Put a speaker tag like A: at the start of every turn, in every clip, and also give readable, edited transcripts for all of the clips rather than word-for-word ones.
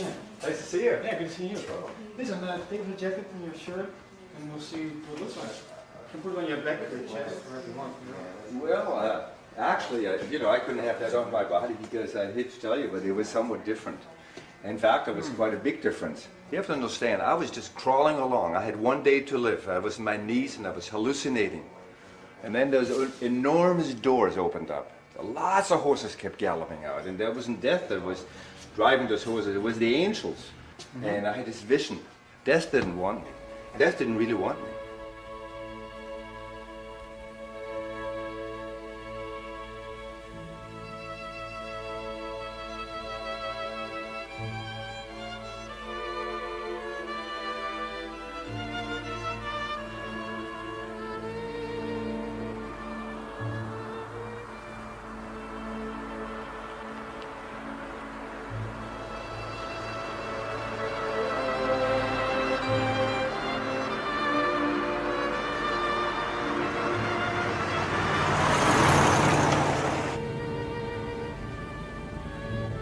A: Yeah.
B: Nice to see you.
A: Yeah, good to see you. Listen, take off the jacket and your shirt, and we'll see what it looks like. You can put it on your back of your chest, wherever you want.
B: Well, actually, I couldn't have that on my body because I hate to tell you, but it was somewhat different. In fact, it was quite a big difference. You have to understand, I was just crawling along. I had one day to live. I was on my knees and I was hallucinating. And then those enormous doors opened up. Lots of horses kept galloping out. And there wasn't death that was driving those horses. It was the angels. And I had this vision. Death didn't want me. Death didn't really want me.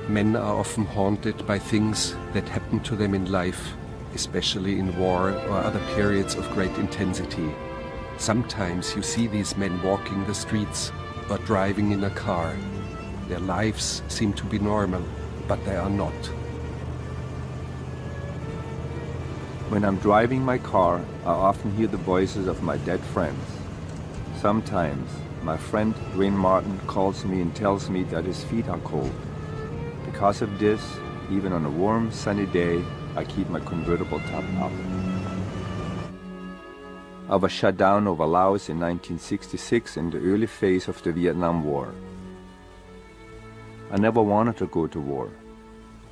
C: Men are often haunted by things that happen to them in life, especially in war or other periods of great intensity. Sometimes you see these men walking the streets or driving in a car. Their lives seem to be normal, but they are not.
B: When I'm driving my car, I often hear the voices of my dead friends. Sometimes my friend Dwayne Martin calls me and tells me that his feet are cold. Because of this, even on a warm, sunny day, I keep my convertible top up. I was shut down over Laos in 1966 in the early phase of the Vietnam War. I never wanted to go to war.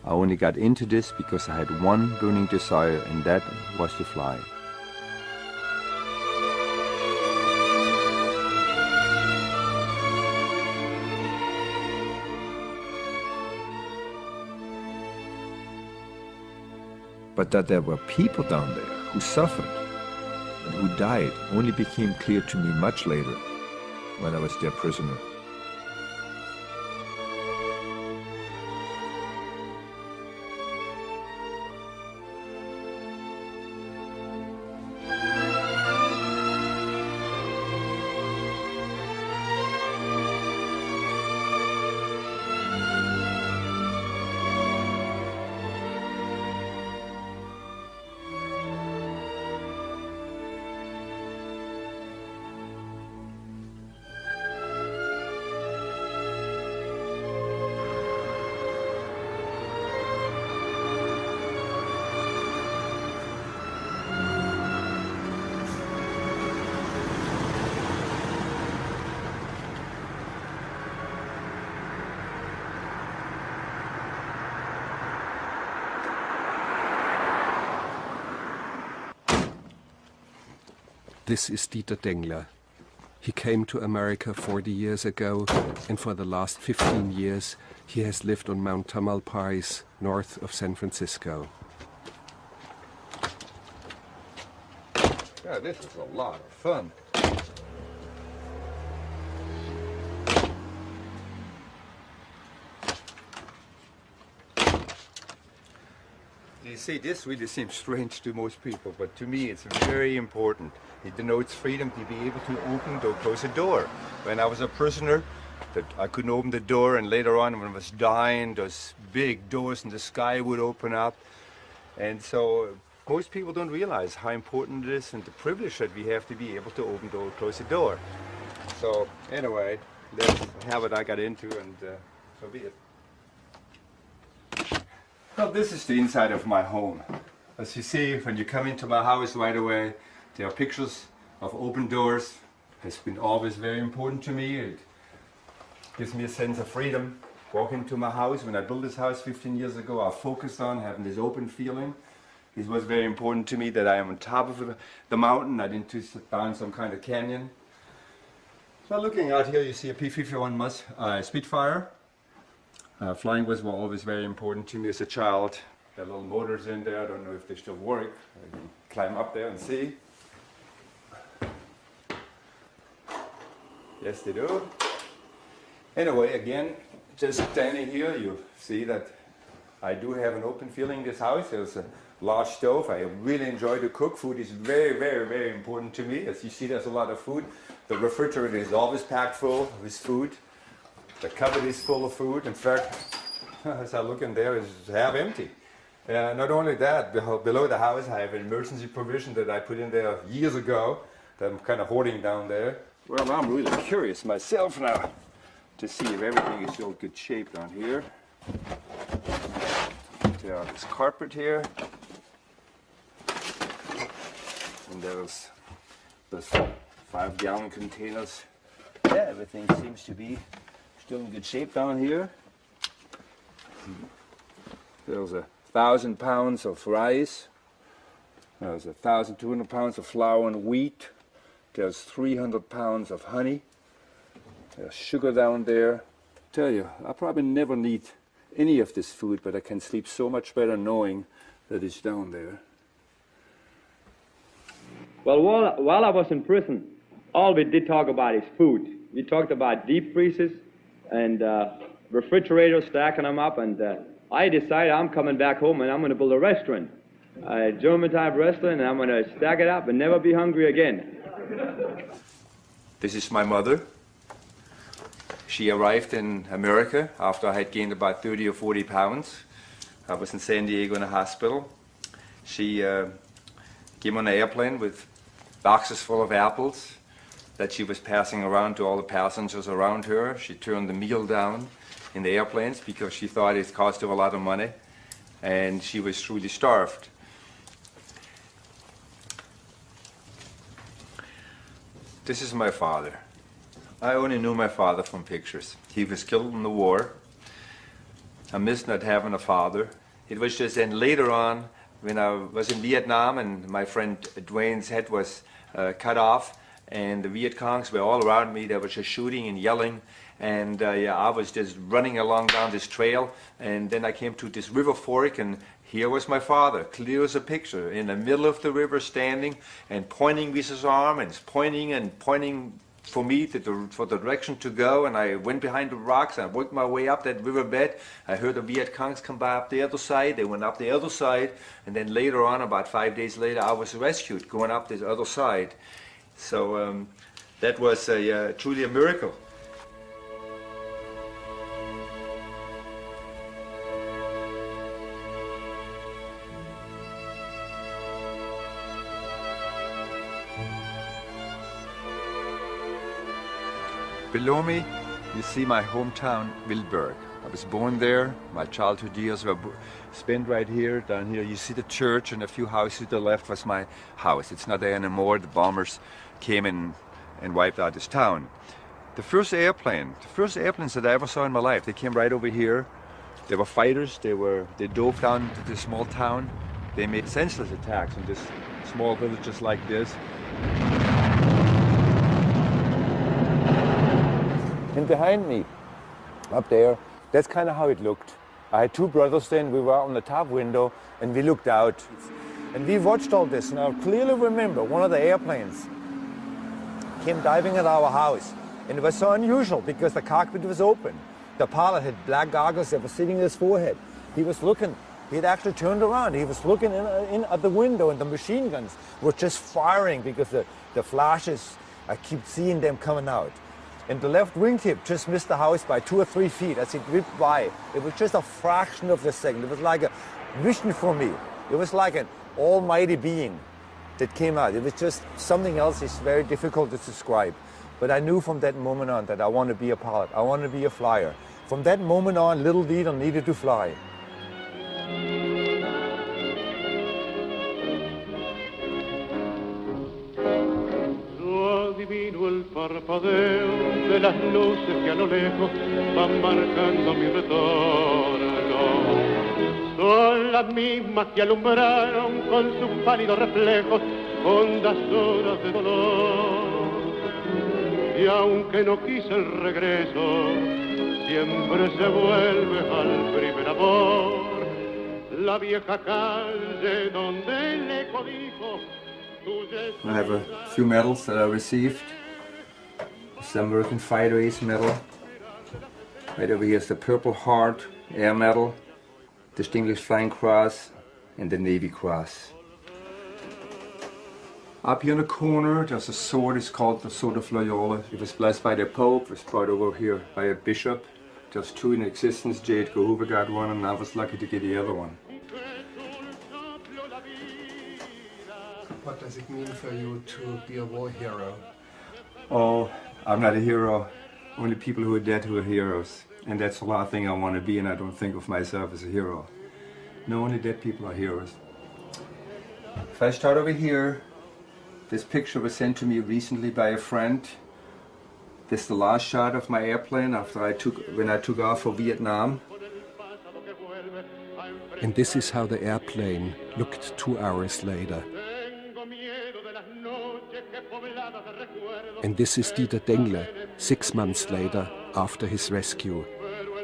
B: I only got into this because I had one burning desire, and that was to fly. But that there were people down there who suffered and who died only became clear to me much later, when I was their prisoner.
C: This is Dieter Dengler. He came to America 40 years ago, and for the last 15 years he has lived on Mount Tamalpais, north of San Francisco.
B: Yeah, this is a lot of fun. You see, this really seems strange to most people, but to me it's very important. It denotes freedom to be able to open or close a door. When I was a prisoner, that I couldn't open the door, and later on when I was dying, those big doors in the sky would open up. And so most people don't realize how important it is and the privilege that we have to be able to open or close a door. So anyway, that's how I got into, and so be it. Well, this is the inside of my home. As you see, when you come into my house right away, there are pictures of open doors. It's been always very important to me. It gives me a sense of freedom. Walking to my house, when I built this house 15 years ago, I focused on having this open feeling. It was very important to me that I am on top of the mountain. I didn't sit down some kind of canyon. So looking out here, you see a P-51 Spitfire. Flying was always very important to me as a child. There are little motors in there. I don't know if they still work. I can climb up there and see. Yes, they do. Anyway, again, just standing here, you see that I do have an open feeling in this house. There's a large stove. I really enjoy to cook. Food is very, very, very important to me. As you see, there's a lot of food. The refrigerator is always packed full with food. The cupboard is full of food. In fact, as I look in there, it's half empty. Not only that, below the house I have an emergency provision that I put in there years ago that I'm kind of hoarding down there. Well, I'm really curious myself now to see if everything is still good shape down here. There's carpet here. And there's 5-gallon containers. Yeah, everything seems to be still in good shape down here. There's 1,000 pounds of rice. There's 1,200 pounds of flour and wheat. There's 300 pounds of honey. There's sugar down there. Tell you, I probably never need any of this food, but I can sleep so much better knowing that it's down there.
D: Well, while I was in prison, all we did talk about is food. We talked about deep freezers and refrigerators, stacking them up, and I decided I'm coming back home and I'm going to build a restaurant, a German-type restaurant, and I'm going to stack it up and never be hungry again.
B: This is my mother. She arrived in America after I had gained about 30 or 40 pounds. I was in San Diego in a hospital. She came on an airplane with boxes full of apples that she was passing around to all the passengers around her. She turned the meal down in the airplanes because she thought it cost her a lot of money, and she was truly starved. This is my father. I only knew my father from pictures. He was killed in the war. I miss not having a father. It was just then later on, when I was in Vietnam and my friend Dwayne's head was cut off, and the Viet Congs were all around me. They were just shooting and yelling, and I was just running along down this trail, and then I came to this river fork, and here was my father, clear as a picture, in the middle of the river, standing and pointing with his arm and pointing for me for the direction to go. And I went behind the rocks and I worked my way up that riverbed. I heard the Viet Congs come by up the other side. They went up the other side, and then later on, about 5 days later, I was rescued going up this other side. So that was truly a miracle. Below me, you see my hometown, Wilberg. I was born there. My childhood years were spent right here. Down here, you see the church, and a few houses to the left was my house. It's not there anymore. The bombers came in and wiped out this town. The first airplanes that I ever saw in my life, they came right over here. They were fighters. They dove down to this small town. They made senseless attacks on this small villages like this. And behind me, up there, that's kind of how it looked. I had two brothers then. We were on the top window and we looked out. And we watched all this. And I clearly remember one of the airplanes came diving at our house. And it was so unusual because the cockpit was open. The pilot had black goggles that were sitting in his forehead. He was looking. He had actually turned around. He was looking in at the window, and the machine guns were just firing because the flashes, I keep seeing them coming out. And the left wingtip just missed the house by 2 or 3 feet as it whipped by. It was just a fraction of a second. It was like a vision for me. It was like an almighty being that came out. It was just something else. It's very difficult to describe. But I knew from that moment on that I want to be a pilot. I want to be a flyer. From that moment on, little Dieter needed to fly.
E: Adivino el parpadeo de las luces que a lo lejos van marcando mi retorno. Son las mismas que alumbraron con sus pálidos reflejos hondas horas de dolor. Y aunque no quise el regreso, siempre se vuelve al primer amor. La vieja calle donde el eco dijo.
B: I have a few medals that I received. The American Fighter Ace Medal. Right over here is the Purple Heart Air Medal. Distinguished Flying Cross, and the Navy Cross. Up here in the corner, there's a sword. It's called the Sword of Loyola. It was blessed by the Pope. It was brought over here by a bishop. There's two in existence. J. Edgar Hoover got one, and I was lucky to get the other one.
C: What does it mean for you to be a war hero?
B: Oh, I'm not a hero. Only people who are dead who are heroes. And that's the last thing I want to be, and I don't think of myself as a hero. No, only dead people are heroes. If I start over here, this picture was sent to me recently by a friend. This is the last shot of my airplane when I took off for Vietnam.
C: And this is how the airplane looked 2 hours later. And this is Dieter Dengle, 6 months later, after his rescue.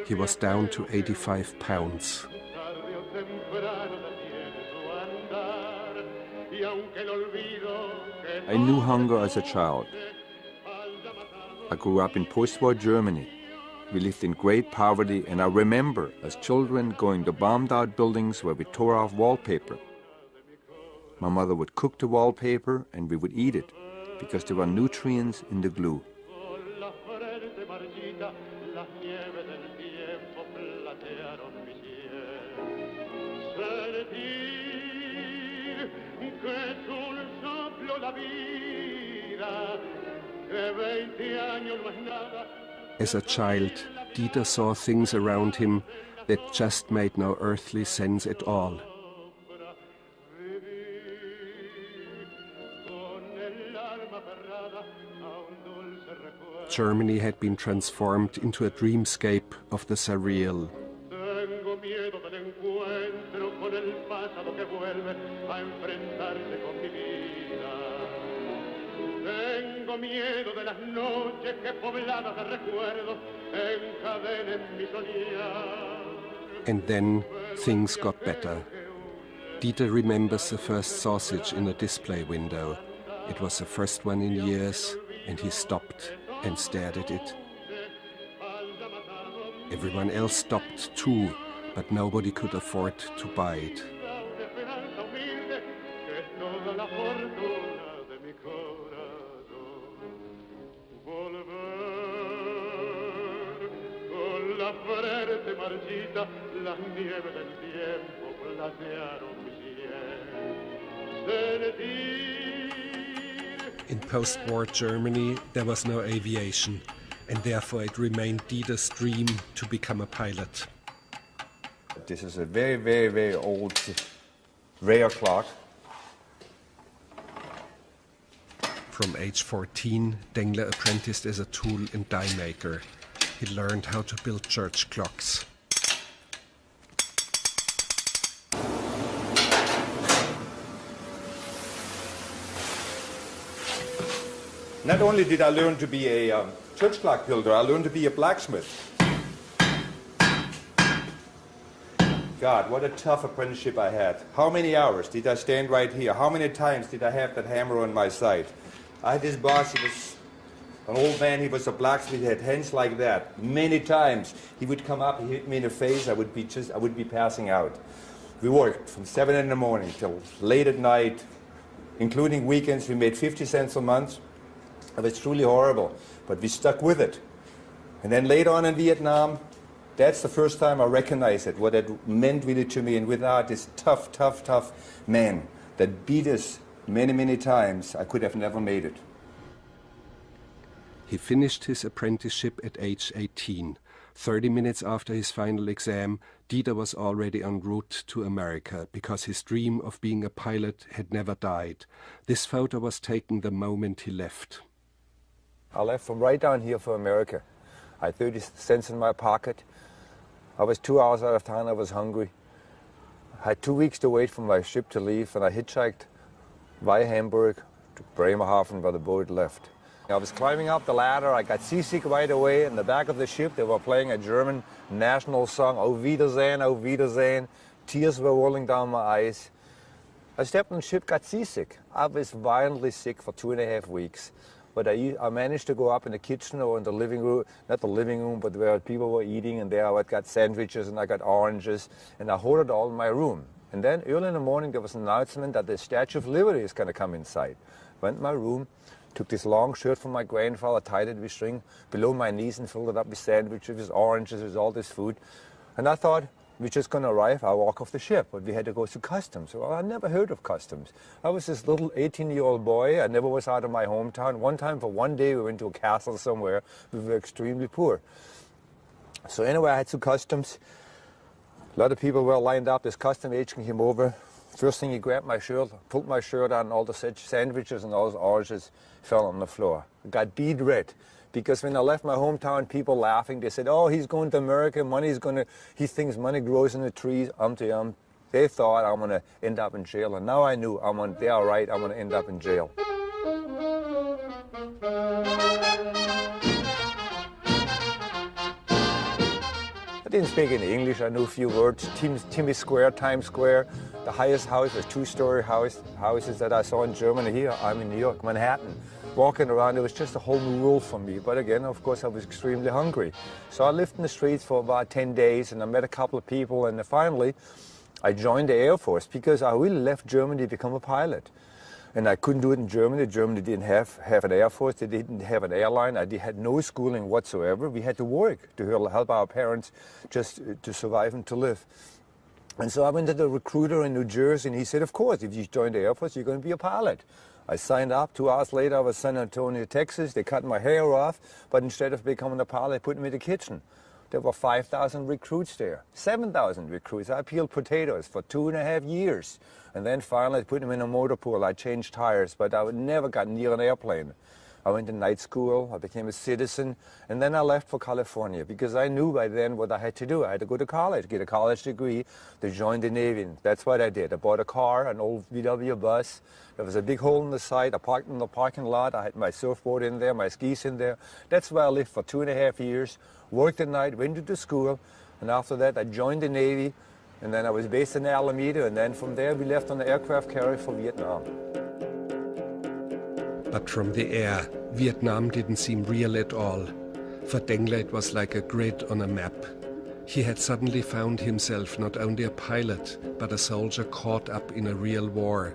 C: He was down to 85 pounds.
F: I knew hunger as a child. I grew up in post-war Germany. We lived in great poverty, and I remember as children going to bombed-out buildings where we tore off wallpaper. My mother would cook the wallpaper and we would eat it because there were nutrients in the glue.
C: As a child, Dieter saw things around him that just made no earthly sense at all. Germany had been transformed into a dreamscape of the surreal. And then things got better. Dieter remembers the first sausage in a display window. It was the first one in years, and he stopped and stared at it. Everyone else stopped too, but nobody could afford to buy it. In post-war Germany, there was no aviation, and therefore it remained Dieter's dream to become a pilot.
B: This is a very, very, very old, rare clock.
C: From age 14, Dengle apprenticed as a tool and die maker. He learned how to build church clocks.
B: Not only did I learn to be a church clock builder, I learned to be a blacksmith. God, what a tough apprenticeship I had. How many hours did I stand right here? How many times did I have that hammer on my side? I had this boss, he was an old man, he was a blacksmith, he had hands like that. Many times he would come up, he hit me in the face, I would be passing out. We worked from 7 in the morning till late at night, including weekends. We made 50 cents a month. It was truly horrible, but we stuck with it. And then later on in Vietnam, that's the first time I recognized it, what it meant really to me. And without this tough, tough, tough man that beat us many, many times, I could have never made it.
C: He finished his apprenticeship at age 18. 30 minutes after his final exam, Dieter was already en route to America because his dream of being a pilot had never died. This photo was taken the moment he left.
B: I left from right down here for America. I had 30 cents in my pocket. I was 2 hours out of town, I was hungry. I had 2 weeks to wait for my ship to leave, and I hitchhiked via Hamburg to Bremerhaven where the boat left. I was climbing up the ladder, I got seasick right away. In the back of the ship they were playing a German national song, "Auf Wiedersehen, auf Wiedersehen." Tears were rolling down my eyes. I stepped on the ship, got seasick. I was violently sick for 2.5 weeks.
F: but I managed to go up in the kitchen or in the living room, not the living room, but where people were eating, and there I got sandwiches and I got oranges, and I hoarded all in my room. And then early in the morning there was an announcement that the Statue of Liberty is going to come inside. Went in my room, took this long shirt from my grandfather, tied it with string below my knees and filled it up with sandwiches, with oranges, with all this food. And I thought, we're just going to arrive, I'll walk off the ship, but we had to go through customs. Well, I never heard of customs. I was this little 18-year-old boy. I never was out of my hometown. One time, for one day, we went to a castle somewhere. We were extremely poor. So anyway, I had to customs. A lot of people were lined up. This custom agent came over. First thing, he grabbed my shirt, pulled my shirt on, all the sandwiches and all those oranges fell on the floor. I got bead red. Because when I left my hometown, people laughing, they said, oh, he's going to America, he thinks money grows in the trees, They thought I'm going to end up in jail, and now I knew, they are right, I'm going to end up in jail. I didn't speak any English, I knew a few words. Times Square, the highest house was two-story houses that I saw in Germany. Here, I'm in New York, Manhattan. Walking around, it was just a whole new world for me. But again, of course, I was extremely hungry. So I lived in the streets for about 10 days, and I met a couple of people, and finally, I joined the Air Force because I really left Germany to become a pilot. And I couldn't do it in Germany. Germany didn't have an Air Force. They didn't have an airline. I had no schooling whatsoever. We had to work to help our parents just to survive and to live. And so I went to the recruiter in New Jersey, and he said, of course, if you join the Air Force, you're going to be a pilot. I signed up. 2 hours later, I was in San Antonio, Texas. They cut my hair off, but instead of becoming a pilot, they put me in the kitchen. There were 5,000 recruits there, 7,000 recruits. I peeled potatoes for 2.5 years. And then finally, I put them in a motor pool. I changed tires, but I never got near an airplane. I went to night school, I became a citizen, and then I left for California because I knew by then what I had to do. I had to go to college, get a college degree to join the Navy. And that's what I did. I bought a car, an old VW bus. There was a big hole in the side. I parked in the parking lot. I had my surfboard in there, my skis in there. That's where I lived for 2.5 years, worked at night, went to the school, and after that I joined the Navy, and then I was based in Alameda, and then from there we left on the aircraft carrier for Vietnam.
C: But from the air, Vietnam didn't seem real at all. For Dengler it was like a grid on a map. He had suddenly found himself not only a pilot, but a soldier caught up in a real war.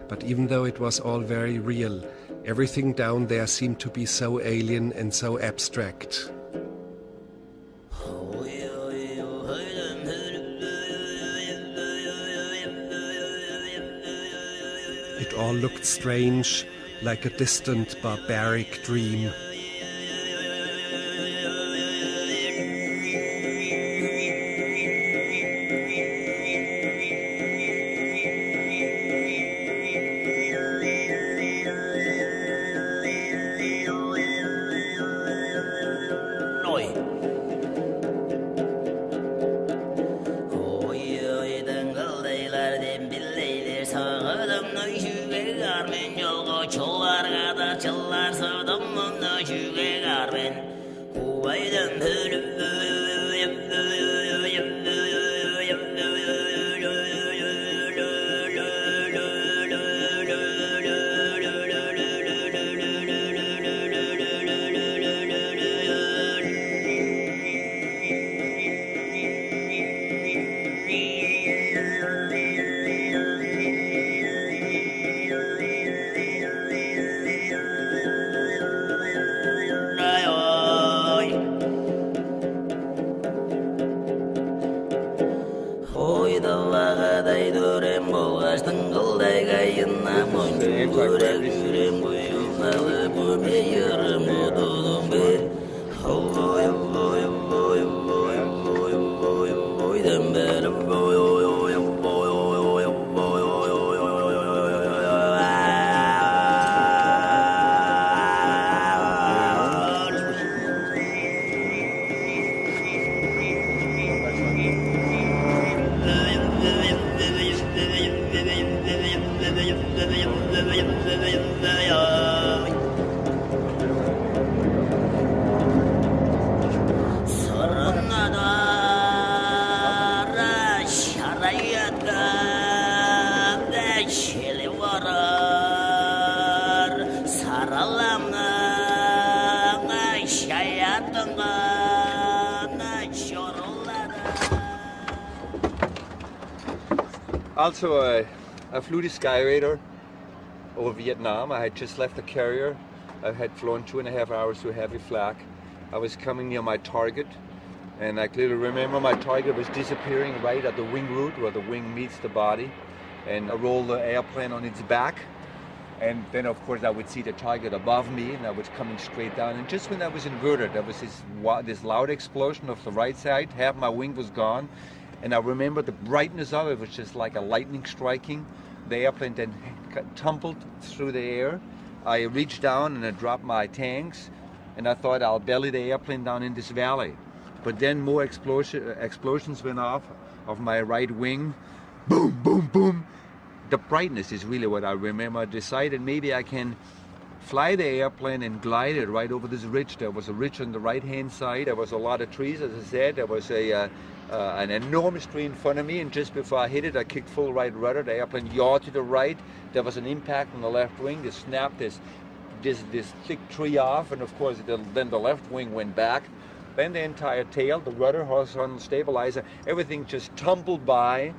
C: But even though it was all very real, everything down there seemed to be so alien and so abstract. It all looked strange, like a distant, barbaric dream.
G: Saralamna
B: Also, I flew the Skyraider over Vietnam. I had just left the carrier. I had flown 2.5 hours through heavy flak. I was coming near my target, and I clearly remember my target was disappearing right at the wing root where the wing meets the body, and I rolled the airplane on its back. And then, of course, I would see the target above me, and I was coming straight down. And just when I was inverted, there was this loud explosion of the right side. Half my wing was gone. And I remember the brightness of it was just like a lightning striking. The airplane then tumbled through the air. I reached down and I dropped my tanks. And I thought I'll belly the airplane down in this valley. But then more explosions went off of my right wing. Boom, boom, boom. The brightness is really what I remember. I decided maybe I can fly the airplane and glide it right over this ridge. There was a ridge on the right-hand side. There was a lot of trees, as I said. There was an enormous tree in front of me, and just before I hit it, I kicked full right rudder. The airplane yawed to the right. There was an impact on the left wing. They snapped this thick tree off, and of course, then the left wing went back. Then the entire tail, the rudder, horizontal stabilizer, everything just tumbled by.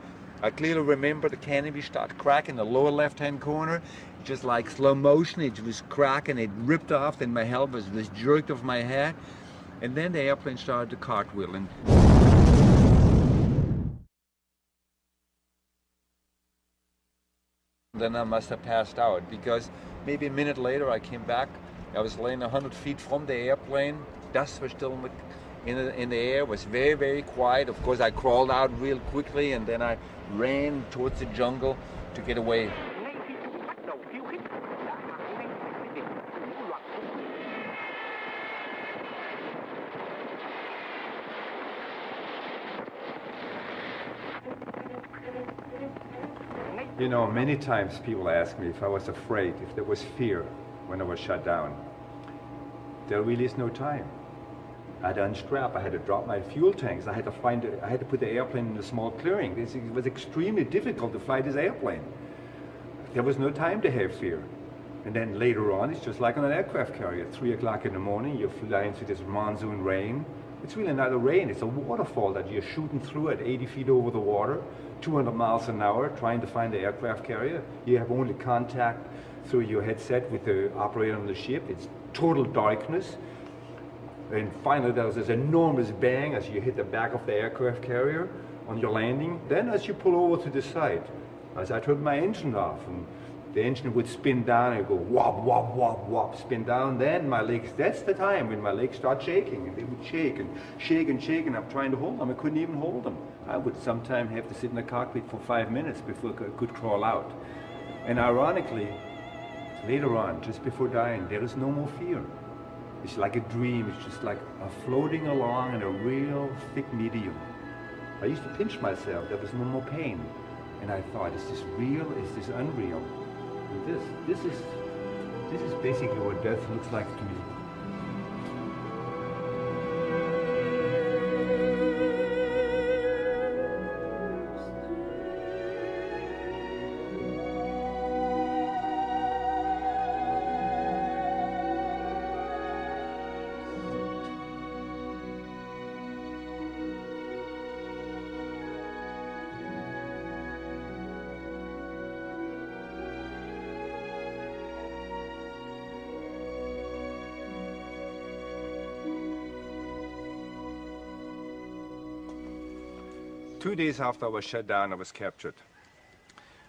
B: I clearly remember the canopy start cracking in the lower left-hand corner, just like slow motion. It was cracking, it ripped off, then my helmet was jerked off my head, and then the airplane started to cartwheel. And then I must have passed out, because maybe a minute later I came back. I was laying 100 feet from the airplane. Dust was still in the air. It was very, very quiet. Of course, I crawled out real quickly, and then I ran towards the jungle to get away. You know, many times people ask me if I was afraid, if there was fear when I was shut down. There really is no time. I had to unstrap, I had to drop my fuel tanks, I had to put the airplane in a small clearing. It was extremely difficult to fly this airplane. There was no time to have fear. And then later on, it's just like on an aircraft carrier. 3 o'clock in the morning, you're flying through this monsoon rain. It's really not a rain, it's a waterfall that you're shooting through at 80 feet over the water, 200 miles an hour, trying to find the aircraft carrier. You have only contact through your headset with the operator on the ship. It's total darkness. And finally, there was this enormous bang as you hit the back of the aircraft carrier on your landing. Then as you pull over to the side, as I turned my engine off, and the engine would spin down and go wop, wop, wop, wop, spin down. Then my legs, that's the time when my legs start shaking, and they would shake and shake and shake, and I'm trying to hold them. I couldn't even hold them. I would sometimes have to sit in the cockpit for 5 minutes before I could crawl out. And ironically, later on, just before dying, there is no more fear. It's like a dream. It's just like floating along in a real thick medium. I used to pinch myself. There was no more pain. And I thought, is this real? Is this unreal? And this is basically what death looks like to me. Two days after I was shut down, I was captured.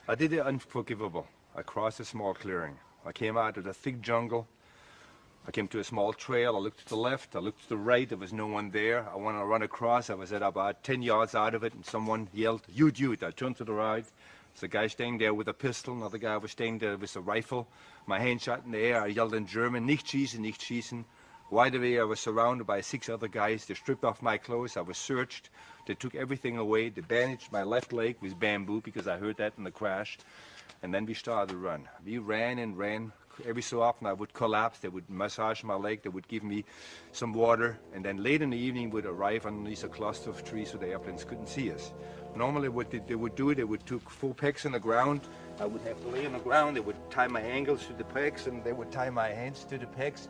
B: I did the unforgivable. I crossed a small clearing. I came out of the thick jungle. I came to a small trail. I looked to the left. I looked to the right. There was no one there. I wanted to run across. I was at about 10 yards out of it, and someone yelled, "You'd, you'd." I turned to the right. There's a guy standing there with a pistol. Another guy was standing there with a rifle. My hand shot in the air. I yelled in German, "Nicht schießen, nicht schießen." Wide away, I was surrounded by 6 other guys. They stripped off my clothes. I was searched. They took everything away. They bandaged my left leg with bamboo because I heard that in the crash. And then we started to run. We ran and ran. Every so often I would collapse. They would massage my leg. They would give me some water. And then late in the evening we'd arrive underneath a cluster of trees so the airplanes couldn't see us. Normally what they would do, they would take 4 pegs on the ground. I would have to lay on the ground. They would tie my ankles to the pegs, and they would tie my hands to the pegs.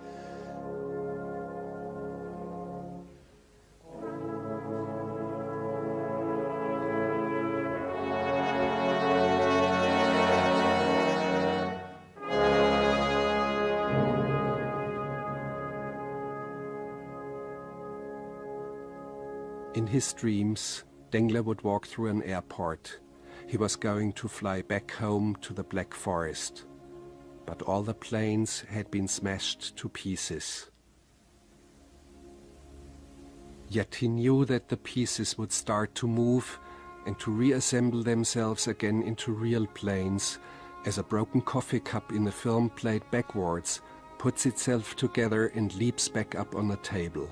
C: In his dreams, Dengler would walk through an airport. He was going to fly back home to the Black Forest. But all the planes had been smashed to pieces. Yet he knew that the pieces would start to move and to reassemble themselves again into real planes, as a broken coffee cup in a film played backwards puts itself together and leaps back up on a table.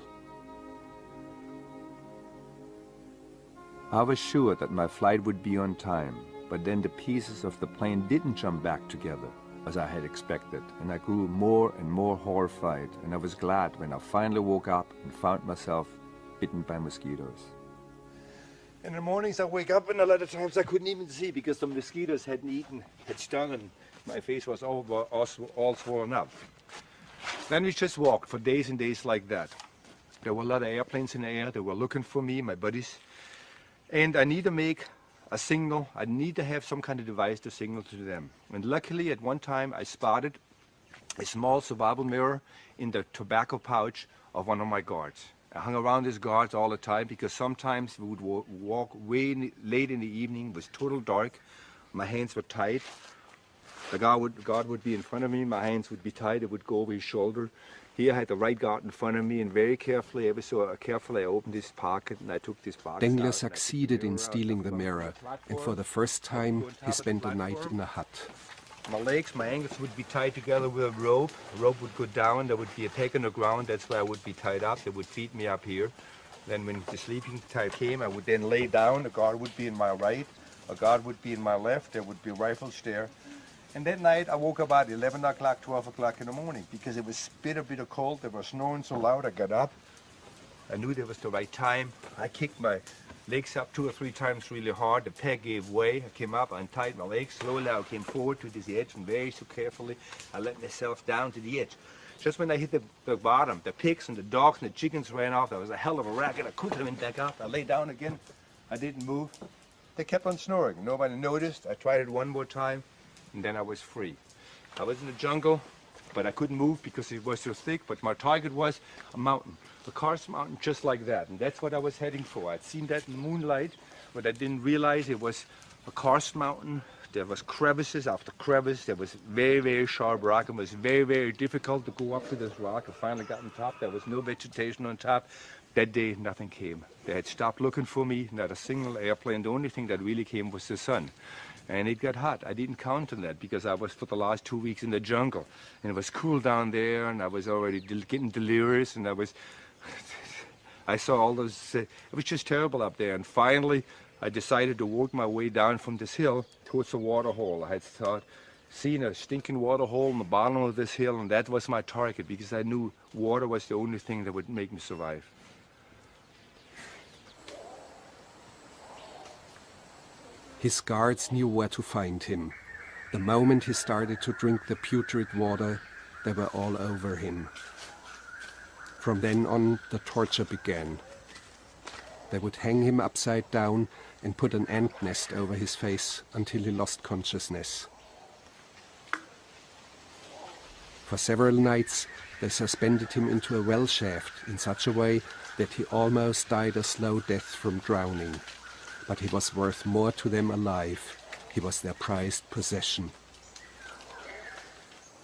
F: I was sure that my flight would be on time, but then the pieces of the plane didn't jump back together as I had expected, and I grew more and more horrified, and I was glad when I finally woke up and found myself bitten by mosquitoes. In the mornings I wake up and a lot of times I couldn't even see because the mosquitoes had stung, and my face was all swollen up. Then we just walked for days and days like that. There were a lot of airplanes in the air. They were looking for me, my buddies. And I need to make a signal. I need to have some kind of device to signal to them. And luckily at one time I spotted a small survival mirror in the tobacco pouch of one of my guards. I hung around these guards all the time because sometimes we would walk way late in the evening. It was total dark. My hands were tied. The guard would be in front of me. My hands would be tied. It would go over his shoulder. Here I had the right guard in front of me, and very carefully, ever so carefully, I opened this pocket and I took this box.
C: Dengler succeeded in stealing the mirror, and for the first time he spent the night in a hut.
F: My legs, my ankles would be tied together with a rope. The rope would go down. There would be a peg on the ground. That's where I would be tied up. They would feed me up here. Then when the sleeping time came, I would then lay down. A guard would be in my right. A guard would be in my left. There would be rifles there. And that night I woke up about 11 o'clock, 12 o'clock in the morning because it was a bit cold. They were snoring so loud. I got up. I knew that was the right time. I kicked my legs up 2 or 3 times really hard. The peg gave way. I came up, I untied my legs. Slowly I came forward to this edge, and very so carefully I let myself down to the edge. Just when I hit the bottom, the pigs and the dogs and the chickens ran off. There was a hell of a racket. I quickly went back up. I lay down again. I didn't move. They kept on snoring. Nobody noticed. I tried it one more time, and then I was free. I was in the jungle, but I couldn't move because it was so thick. But my target was a mountain. The karst mountain, just like that, and that's what I was heading for. I'd seen that in the moonlight, but I didn't realize it was a karst mountain. There was crevices after crevice. There was very, very sharp rock. It was very, very difficult to go up to this rock. I finally got on top. There was no vegetation on top. That day, nothing came. They had stopped looking for me, not a single airplane. The only thing that really came was the sun. And it got hot. I didn't count on that because I was for the last 2 weeks in the jungle. And it was cool down there, and I was already getting delirious, and I saw all those, it was just terrible up there. And finally, I decided to work my way down from this hill towards a water hole. I had seen a stinking water hole in the bottom of this hill, and that was my target because I knew water was the only thing that would make me survive.
C: His guards knew where to find him. The moment he started to drink the putrid water, they were all over him. From then on, the torture began. They would hang him upside down and put an ant nest over his face until he lost consciousness. For several nights, they suspended him into a well shaft in such a way that he almost died a slow death from drowning. But he was worth more to them alive. He was their prized possession.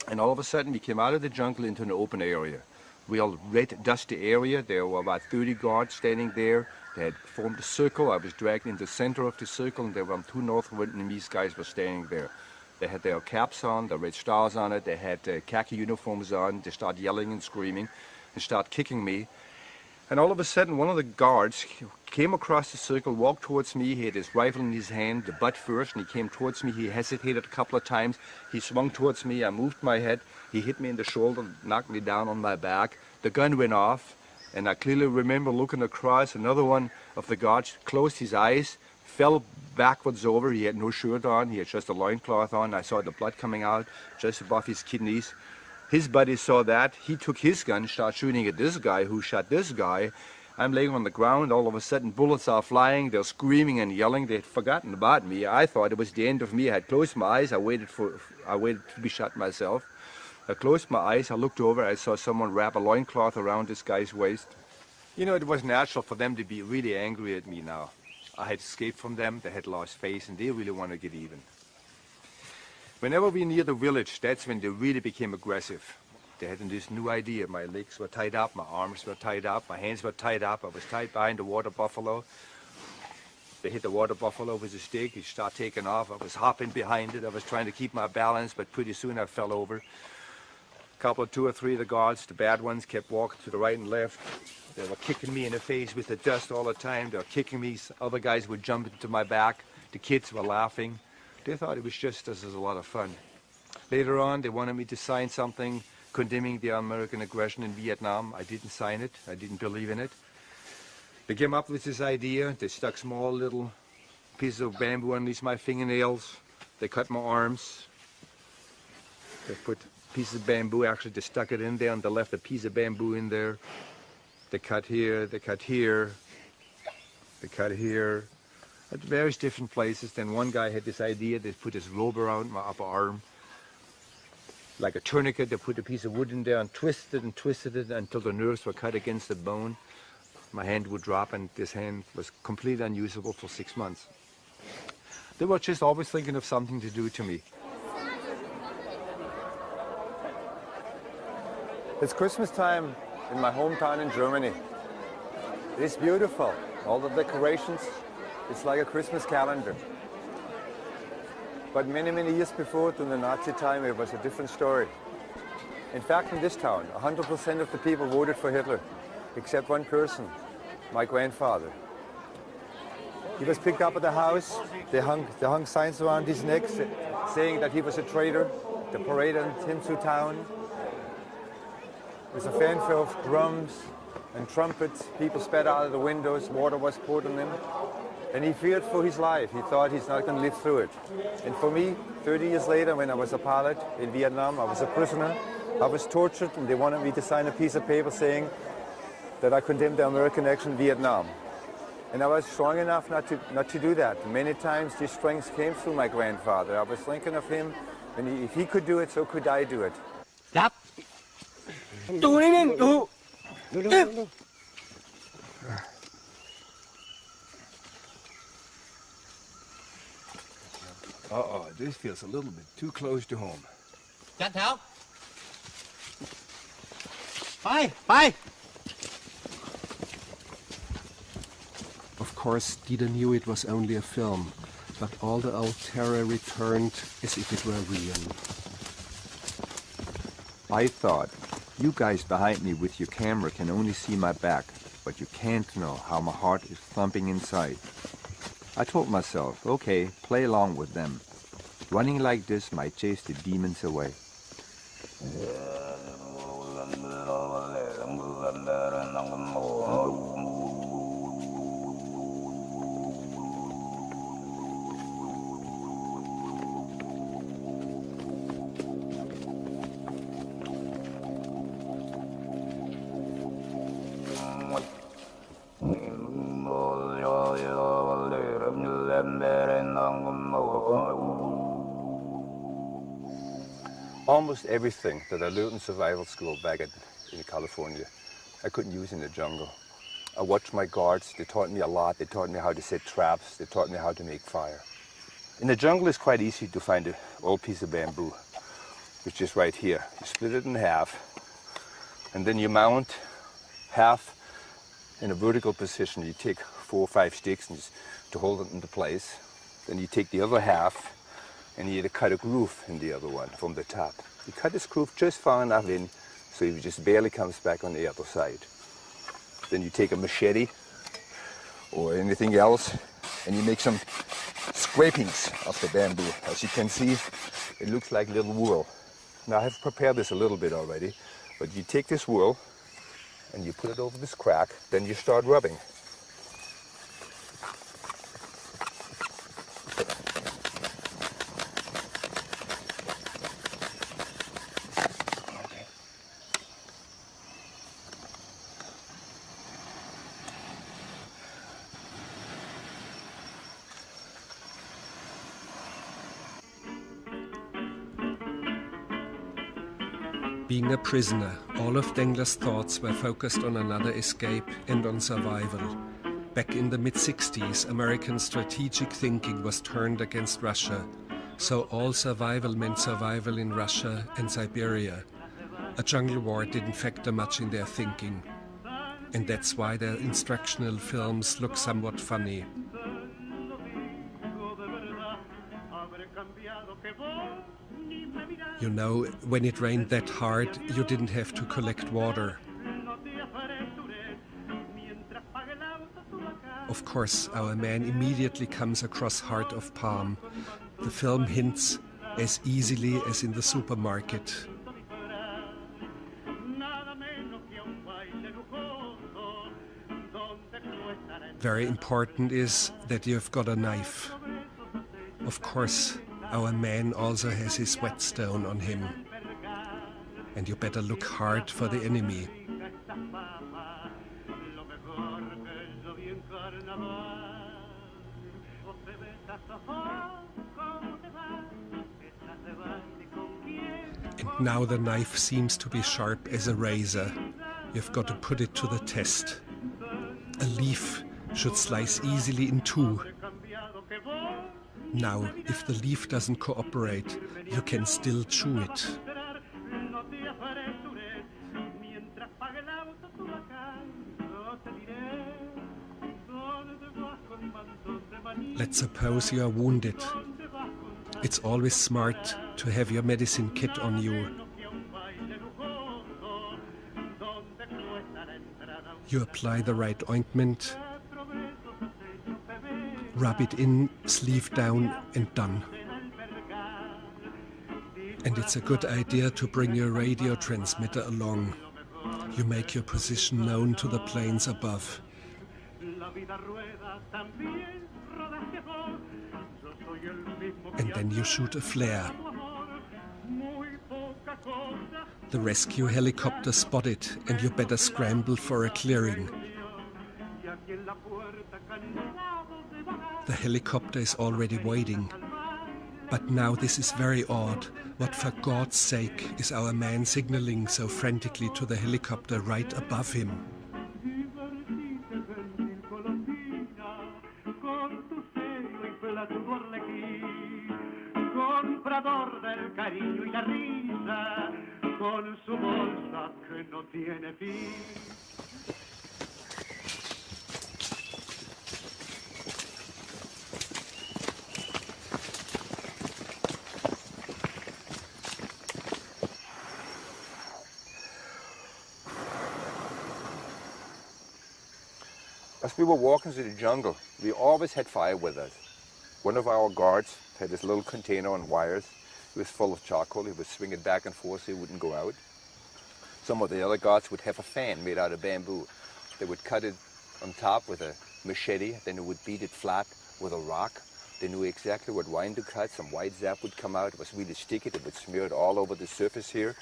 F: And all of a sudden, we came out of the jungle into an open area. Real red, dusty area. There were about 30 guards standing there. They had formed a circle. I was dragged in the center of the circle, and there were 2 North Vietnamese guys were standing there. They had their caps on, the red stars on it. They had khaki uniforms on. They started yelling and screaming and started kicking me. And all of a sudden, one of the guards came across the circle, walked towards me. He had his rifle in his hand, the butt first, and he came towards me. He hesitated a couple of times. He swung towards me. I moved my head. He hit me in the shoulder, knocked me down on my back. The gun went off, and I clearly remember looking across. Another one of the guards closed his eyes, fell backwards over. He had no shirt on. He had just a loincloth on. I saw the blood coming out just above his kidneys. His buddy saw that. He took his gun, started shooting at this guy who shot this guy. I'm laying on the ground. All of a sudden, bullets are flying. They're screaming and yelling. They had forgotten about me. I thought it was the end of me. I had closed my eyes. I waited to be shot myself. I closed my eyes. I looked over. I saw someone wrap a loincloth around this guy's waist.
B: You know, it was natural for them to be really angry at me now. I had escaped from them, they had lost face, and they really want to get even. Whenever we near the village, that's when they really became aggressive. They had this new idea. My legs were tied up, my arms were tied up, my hands were tied up. I was tied behind the water buffalo. They hit the water buffalo with a stick. He started taking off. I was hopping behind it. I was trying to keep my balance, but pretty soon I fell over. Two or three of the guards, the bad ones, kept walking to the right and left. They were kicking me in the face with the dust all the time. They were kicking me. Other guys would jump into my back. The kids were laughing. They thought it was just this was a lot of fun. Later on, they wanted me to sign something condemning the American aggression in Vietnam. I didn't sign it. I didn't believe in it. They came up with this idea. They stuck small little pieces of bamboo underneath my fingernails. They cut my arms. They put pieces of bamboo, actually they stuck it in there, and they left a piece of bamboo in there. They cut here, they cut here, they cut here, at various different places. Then one guy had this idea, they put this rope around my upper arm, like a tourniquet. They put a piece of wood in there and twisted it until the nerves were cut against the bone. My hand would drop, and this hand was completely unusable for 6 months. They were just always thinking of something to do to me. It's Christmas time in my hometown in Germany. It is beautiful. All the decorations, it's like a Christmas calendar. But many, many years before, during the Nazi time, it was a different story. In fact, in this town, 100% of the people voted for Hitler, except one person, my grandfather. He was picked up at the house. They hung signs around his neck saying that he was a traitor. They paraded him through town. With a fanfare of drums and trumpets, people spat out of the windows, water was poured on him. And he feared for his life. He thought he's not going to live through it. And for me, 30 years later, when I was a pilot in Vietnam, I was a prisoner. I was tortured, and they wanted me to sign a piece of paper saying that I condemned the American action in Vietnam. And I was strong enough not to do that. Many times this strength came through my grandfather. I was thinking of him, and if he could do it, so could I do it.
G: Stop. Tù đi lên, tù.
B: Uh-oh, this feels a little bit too close to home.
G: Chặt Thảo. Bye.
C: Of course, Dieter knew it was only a film, but all the old terror returned as if it were real.
F: I thought, you guys behind me with your camera can only see my back, but you can't know how my heart is thumping inside. I told myself, okay, play along with them. Running like this might chase the demons away.
B: Almost everything that I learned in survival school back in California, I couldn't use in the jungle. I watched my guards. They taught me a lot. They taught me how to set traps. They taught me how to make fire. In the jungle, it's quite easy to find an old piece of bamboo, which is right here. You split it in half, and then you mount half in a vertical position. You take 4 or 5 sticks and to hold it into place. Then you take the other half, and you cut a groove in the other one from the top. You cut this groove just far enough in so it just barely comes back on the other side. Then you take a machete or anything else and you make some scrapings of the bamboo. As you can see, it looks like little wool. Now I have prepared this a little bit already, but you take this wool and you put it over this crack, then you start rubbing.
C: Being a prisoner, all of Dengler's thoughts were focused on another escape and on survival. Back in the mid-60s, American strategic thinking was turned against Russia, so all survival meant survival in Russia and Siberia. A jungle war didn't factor much in their thinking, and that's why their instructional films look somewhat funny. You know, when it rained that hard, you didn't have to collect water. Of course, our man immediately comes across Heart of Palm. The film hints as easily as in the supermarket. Very important is that you've got a knife. Of course, our man also has his whetstone on him. And you better look hard for the enemy. And now the knife seems to be sharp as a razor. You've got to put it to the test. A leaf should slice easily in two. Now, if the leaf doesn't cooperate, you can still chew it. Let's suppose you are wounded. It's always smart to have your medicine kit on you. You apply the right ointment, rub it in, sleeve down, and done. And it's a good idea to bring your radio transmitter along. You make your position known to the planes above. And then you shoot a flare. The rescue helicopter spot it, and you better scramble for a clearing. The helicopter is already waiting. But now this is very odd. What for God's sake is our man signaling so frantically to the helicopter right above him?
F: As we were walking through the jungle, we always had fire with us. One of our guards had this little container on wires. It was full of charcoal. He would swing it back and forth so it wouldn't go out. Some of the other guards would have a fan made out of bamboo. They would cut it on top with a machete, then they would beat it flat with a rock. They knew exactly what wine to cut. Some white sap would come out. It was really sticky. They would smear it all over the surface here.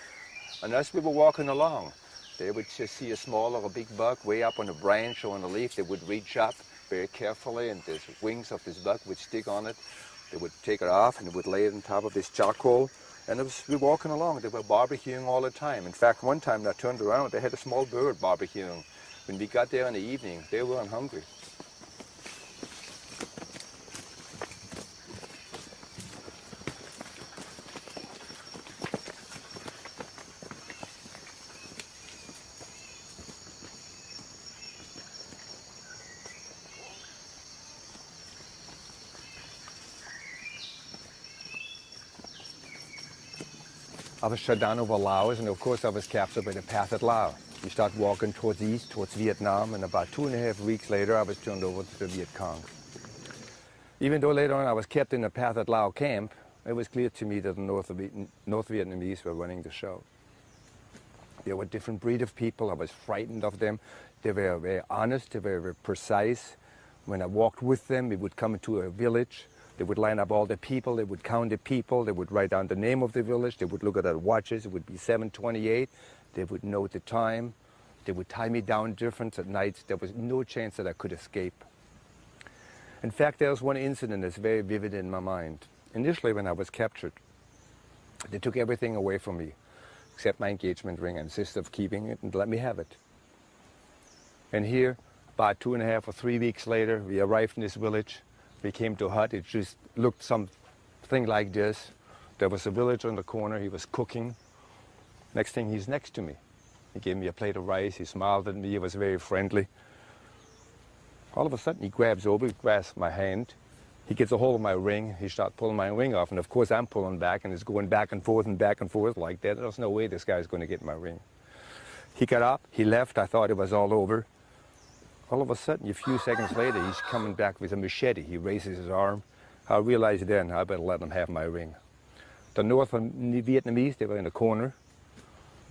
F: And as we were walking along, they would just see a small or a big bug way up on a branch or on a leaf. They would reach up very carefully, and the wings of this bug would stick on it. They would take it off, and they would lay it on top of this charcoal. And as we were walking along, they were barbecuing all the time. In fact, one time I turned around, they had a small bird barbecuing. When we got there in the evening, they weren't hungry. I was shut down over Laos, and of course I was captured by the path at Laos. We started walking towards east, towards Vietnam, and about 2.5 weeks later I was turned over to the Viet Cong. Even though later on I was kept in the path at Lao camp, it was clear to me that the North Vietnamese were running the show. They were a different breed of people. I was frightened of them. They were very honest, they were very precise. When I walked with them, we would come into a village. They would line up all the people, they would count the people, they would write down the name of the village, they would look at their watches, it would be 7:28, they would note the time, they would tie me down different at night. There was no chance that I could escape. In fact, there was one incident that's very vivid in my mind. Initially, when I was captured, they took everything away from me.
B: accept my engagement ring and insist of keeping it and let me have it. And here, about 2.5 or 3 weeks later, we arrived in this village. We came to a hut. It just looked something like this. There was a villager in the corner. He was cooking. Next thing, he's next to me. He gave me a plate of rice. He smiled at me. He was very friendly. All of a sudden, he grabs over, he grasps my hand. He gets a hold of my ring. He starts pulling my ring off. And of course, I'm pulling back, and it's going back and forth like that. There's no way this guy's going to get my ring. He got up. He left. I thought it was all over. All of a sudden, a few seconds later, he's coming back with a machete. He raises his arm. I realized then I better let him have my ring. The North Vietnamese, they were in the corner.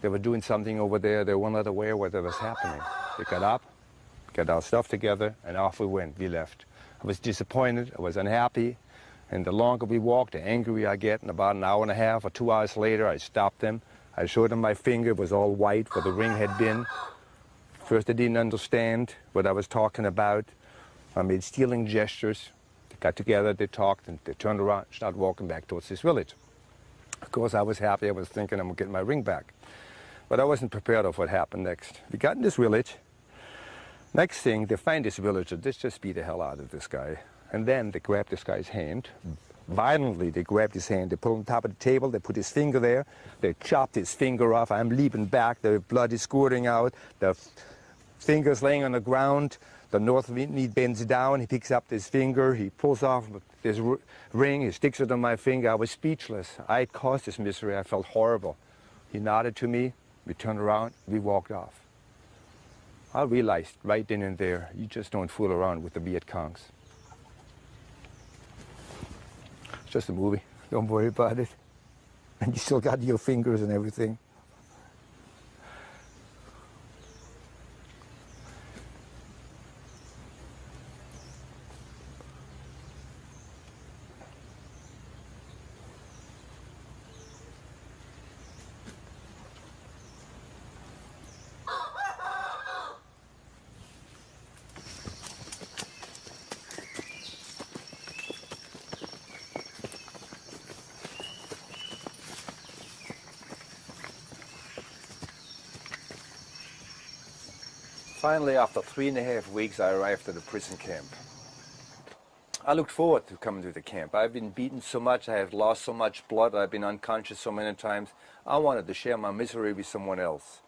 B: They were doing something over there. They were not aware what was happening. They got up, got our stuff together, and off we went. We left. I was disappointed. I was unhappy. And the longer we walked, the angrier I get. And about an hour and a half or 2 hours later, I stopped them. I showed them my finger. It was all white where the ring had been. First, they didn't understand what I was talking about. I made stealing gestures. They got together, they talked, and they turned around and started walking back towards this village. Of course, I was happy. I was thinking I'm going to get my ring back. But I wasn't prepared of what happened next. We got in this village. Next thing, they find this villager. They just beat the hell out of this guy. And then they grab this guy's hand. Violently, they grabbed his hand. They put him on top of the table. They put his finger there. They chopped his finger off. I'm leaping back. The blood is squirting out. The finger's laying on the ground. The North Vietnamese bends down. He picks up this finger. He pulls off this ring. He sticks it on my finger. I was speechless. I had caused this misery. I felt horrible. He nodded to me. We turned around. We walked off. I realized right then and there, you just don't fool around with the Viet Congs. It's just a movie. Don't worry about it. And you still got your fingers and everything. Finally, after 3.5 weeks, I arrived at a prison camp. I looked forward to coming to the camp. I've been beaten so much, I have lost so much blood, I've been unconscious so many times. I wanted to share my misery with someone else.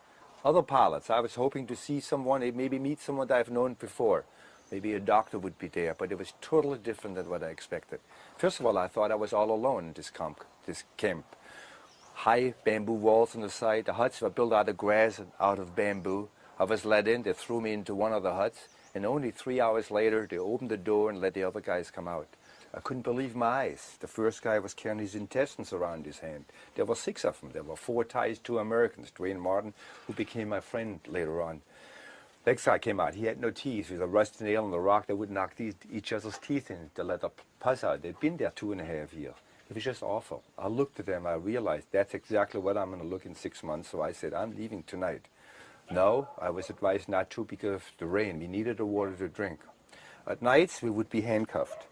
B: Other pilots, I was hoping to see someone, maybe meet someone that I've known before. Maybe a doctor would be there, but it was totally different than what I expected. First of all, I thought I was all alone in this camp. High bamboo walls on the side, the huts were built out of grass and out of bamboo. I was let in, they threw me into one of the huts, and only 3 hours later, they opened the door and let the other guys come out. I couldn't believe my eyes. The first guy was carrying his intestines around his hand. There were 6 of them. There were 4 Thais, 2 Americans, Dwayne Martin, who became my friend later on. Next guy came out. He had no teeth. With a rusty nail in the rock, they would knock each other's teeth in to let the pus out. They'd been there 2.5 years. It was just awful. I looked at them. I realized that's exactly what I'm going to look in 6 months. So I said, I'm leaving tonight. No, I was advised not to because of the rain. We needed the water to drink. At nights, we would be handcuffed.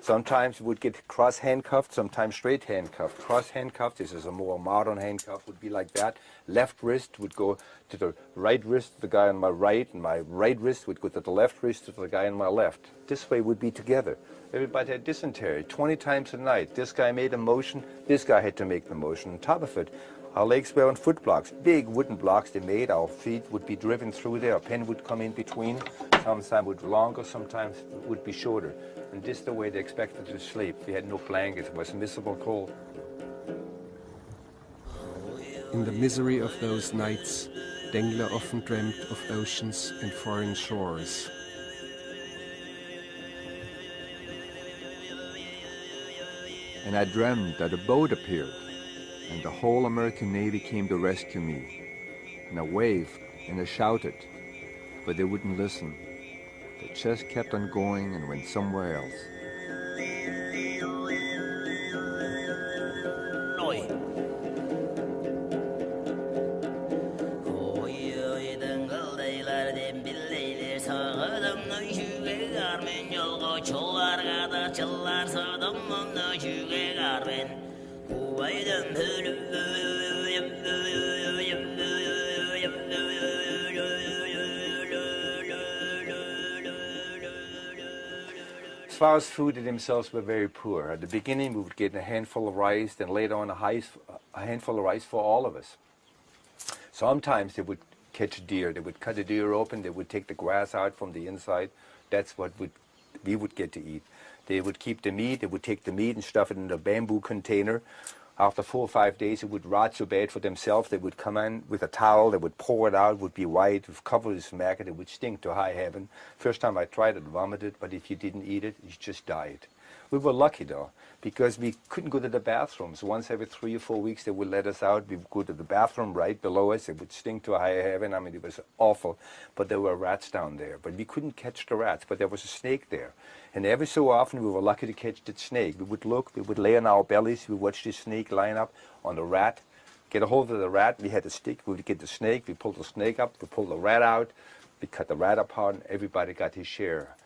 B: Sometimes we would get cross-handcuffed, sometimes straight-handcuffed. Cross-handcuffed, this is a more modern handcuff, would be like that. Left wrist would go to the right wrist of the guy on my right, and my right wrist would go to the left wrist of the guy on my left. This way would be together. Everybody had dysentery 20 times a night. This guy made a motion, this guy had to make the motion. On top of it, our legs were on foot blocks, big wooden blocks they made. Our feet would be driven through there. A pen would come in between. Sometimes would be longer, sometimes it would be shorter. And this is the way they expected to sleep. We had no blankets. It was miserable cold.
C: In the misery of those nights, Dengler often dreamt of oceans and foreign shores.
F: And I dreamed that a boat appeared, and the whole American Navy came to rescue me. And I waved and I shouted, but they wouldn't listen. They just kept on going and went somewhere else. As far as food, they themselves were very poor. At the beginning, we would get a handful of rice, then later on a handful of rice for all of us. Sometimes they would catch a deer. They would cut a deer open. They would take the grass out from the inside. That's what we would get to eat. They would keep the meat. They would take the meat and stuff it in a bamboo container. After 4 or 5 days, it would rot so bad for themselves. They would come in with a towel. They would pour it out. It would be white, covered with maggot. It would stink to high heaven. First time I tried it, vomited. But if you didn't eat it, you just died. We were lucky though, because we couldn't go to the bathrooms. Once every 3 or 4 weeks, they would let us out. We would go to the bathroom right below us. It would stink to high heaven. I mean, it was awful. But there were rats down there. But we couldn't catch the rats. But there was a snake there. And every so often, we were lucky to catch that snake. We would look. We would lay on our bellies. We would watch the snake line up on the rat. Get a hold of the rat. We had a stick. We would get the snake. We pulled the snake up. We pulled the rat out. We cut the rat apart. And everybody got his share.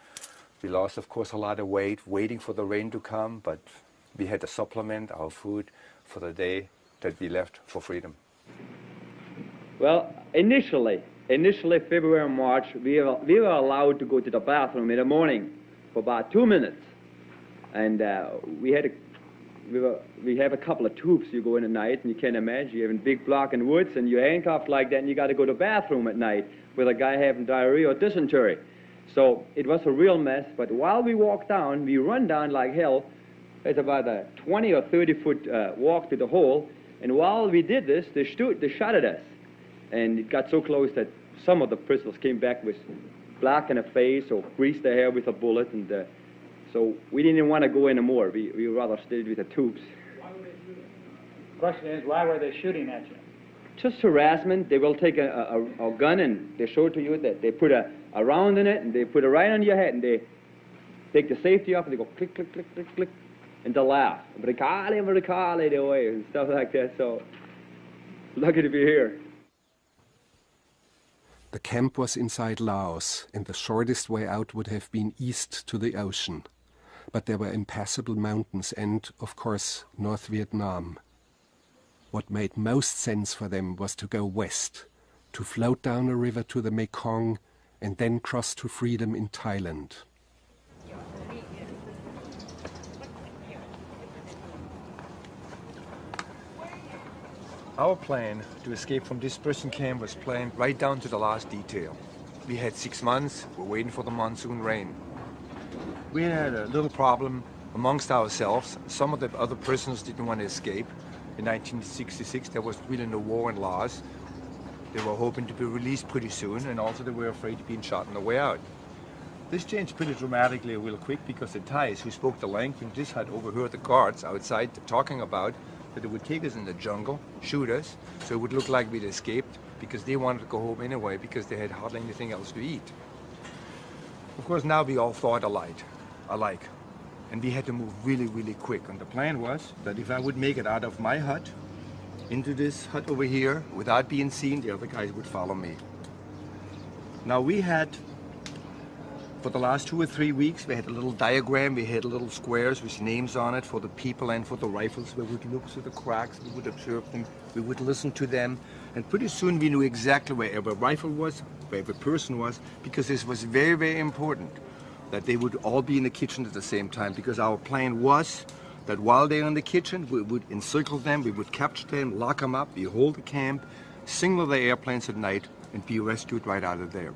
F: We lost, of course, a lot of weight waiting for the rain to come, but we had to supplement our food for the day that we left for freedom.
D: Well, initially February and March, we were allowed to go to the bathroom in the morning for about 2 minutes, and we have a couple of tubes. You go in at night, and you can't imagine you have a big block in the woods, and you're handcuffed like that, and you got to go to the bathroom at night with a guy having diarrhea or dysentery. So it was a real mess. But while we walked down, we run down like hell. It's about a 20 or 30-foot walk to the hole. And while we did this, they shot at us. And it got so close that some of the prisoners came back with black in the face or greased their hair with a bullet. And so we didn't even want to go anymore. We rather stayed with the tubes.
A: Why would they do that? The question is, why were they shooting at you?
D: Just harassment. They will take a gun and they show to you that they put a round in it and they put it right on your head and they take the safety off and they go click, click, click, click, click, and they laugh. And stuff like that. So, lucky to be here.
C: The camp was inside Laos, and the shortest way out would have been east to the ocean. But there were impassable mountains and, of course, North Vietnam. What made most sense for them was to go west, to float down a river to the Mekong, and then cross to freedom in Thailand.
F: Our plan to escape from this prison camp was planned right down to the last detail. We had 6 months. We're waiting for the monsoon rain. We had a little problem amongst ourselves. Some of the other prisoners didn't want to escape. In 1966, there was really no war in Laos. They were hoping to be released pretty soon, and also they were afraid of being shot on the way out. This changed pretty dramatically real quick because the Thais, who spoke the language, just had overheard the guards outside talking about that they would take us in the jungle, shoot us, so it would look like we'd escaped, because they wanted to go home anyway because they had hardly anything else to eat. Of course, now we all thought alike, and we had to move really, really quick. And the plan was that if I would make it out of my hut into this hut over here without being seen, the other guys would follow me. Now we had, for the last 2 or 3 weeks, we had a little diagram. We had little squares with names on it for the people and for the rifles. We would look through the cracks, we would observe them, we would listen to them, and pretty soon we knew exactly where every rifle was, where every person was, because this was very, very important that they would all be in the kitchen at the same time, because our plan was that while they're in the kitchen, we would encircle them, we would capture them, lock them up, we hold the camp, signal the airplanes at night, and be rescued right out of there.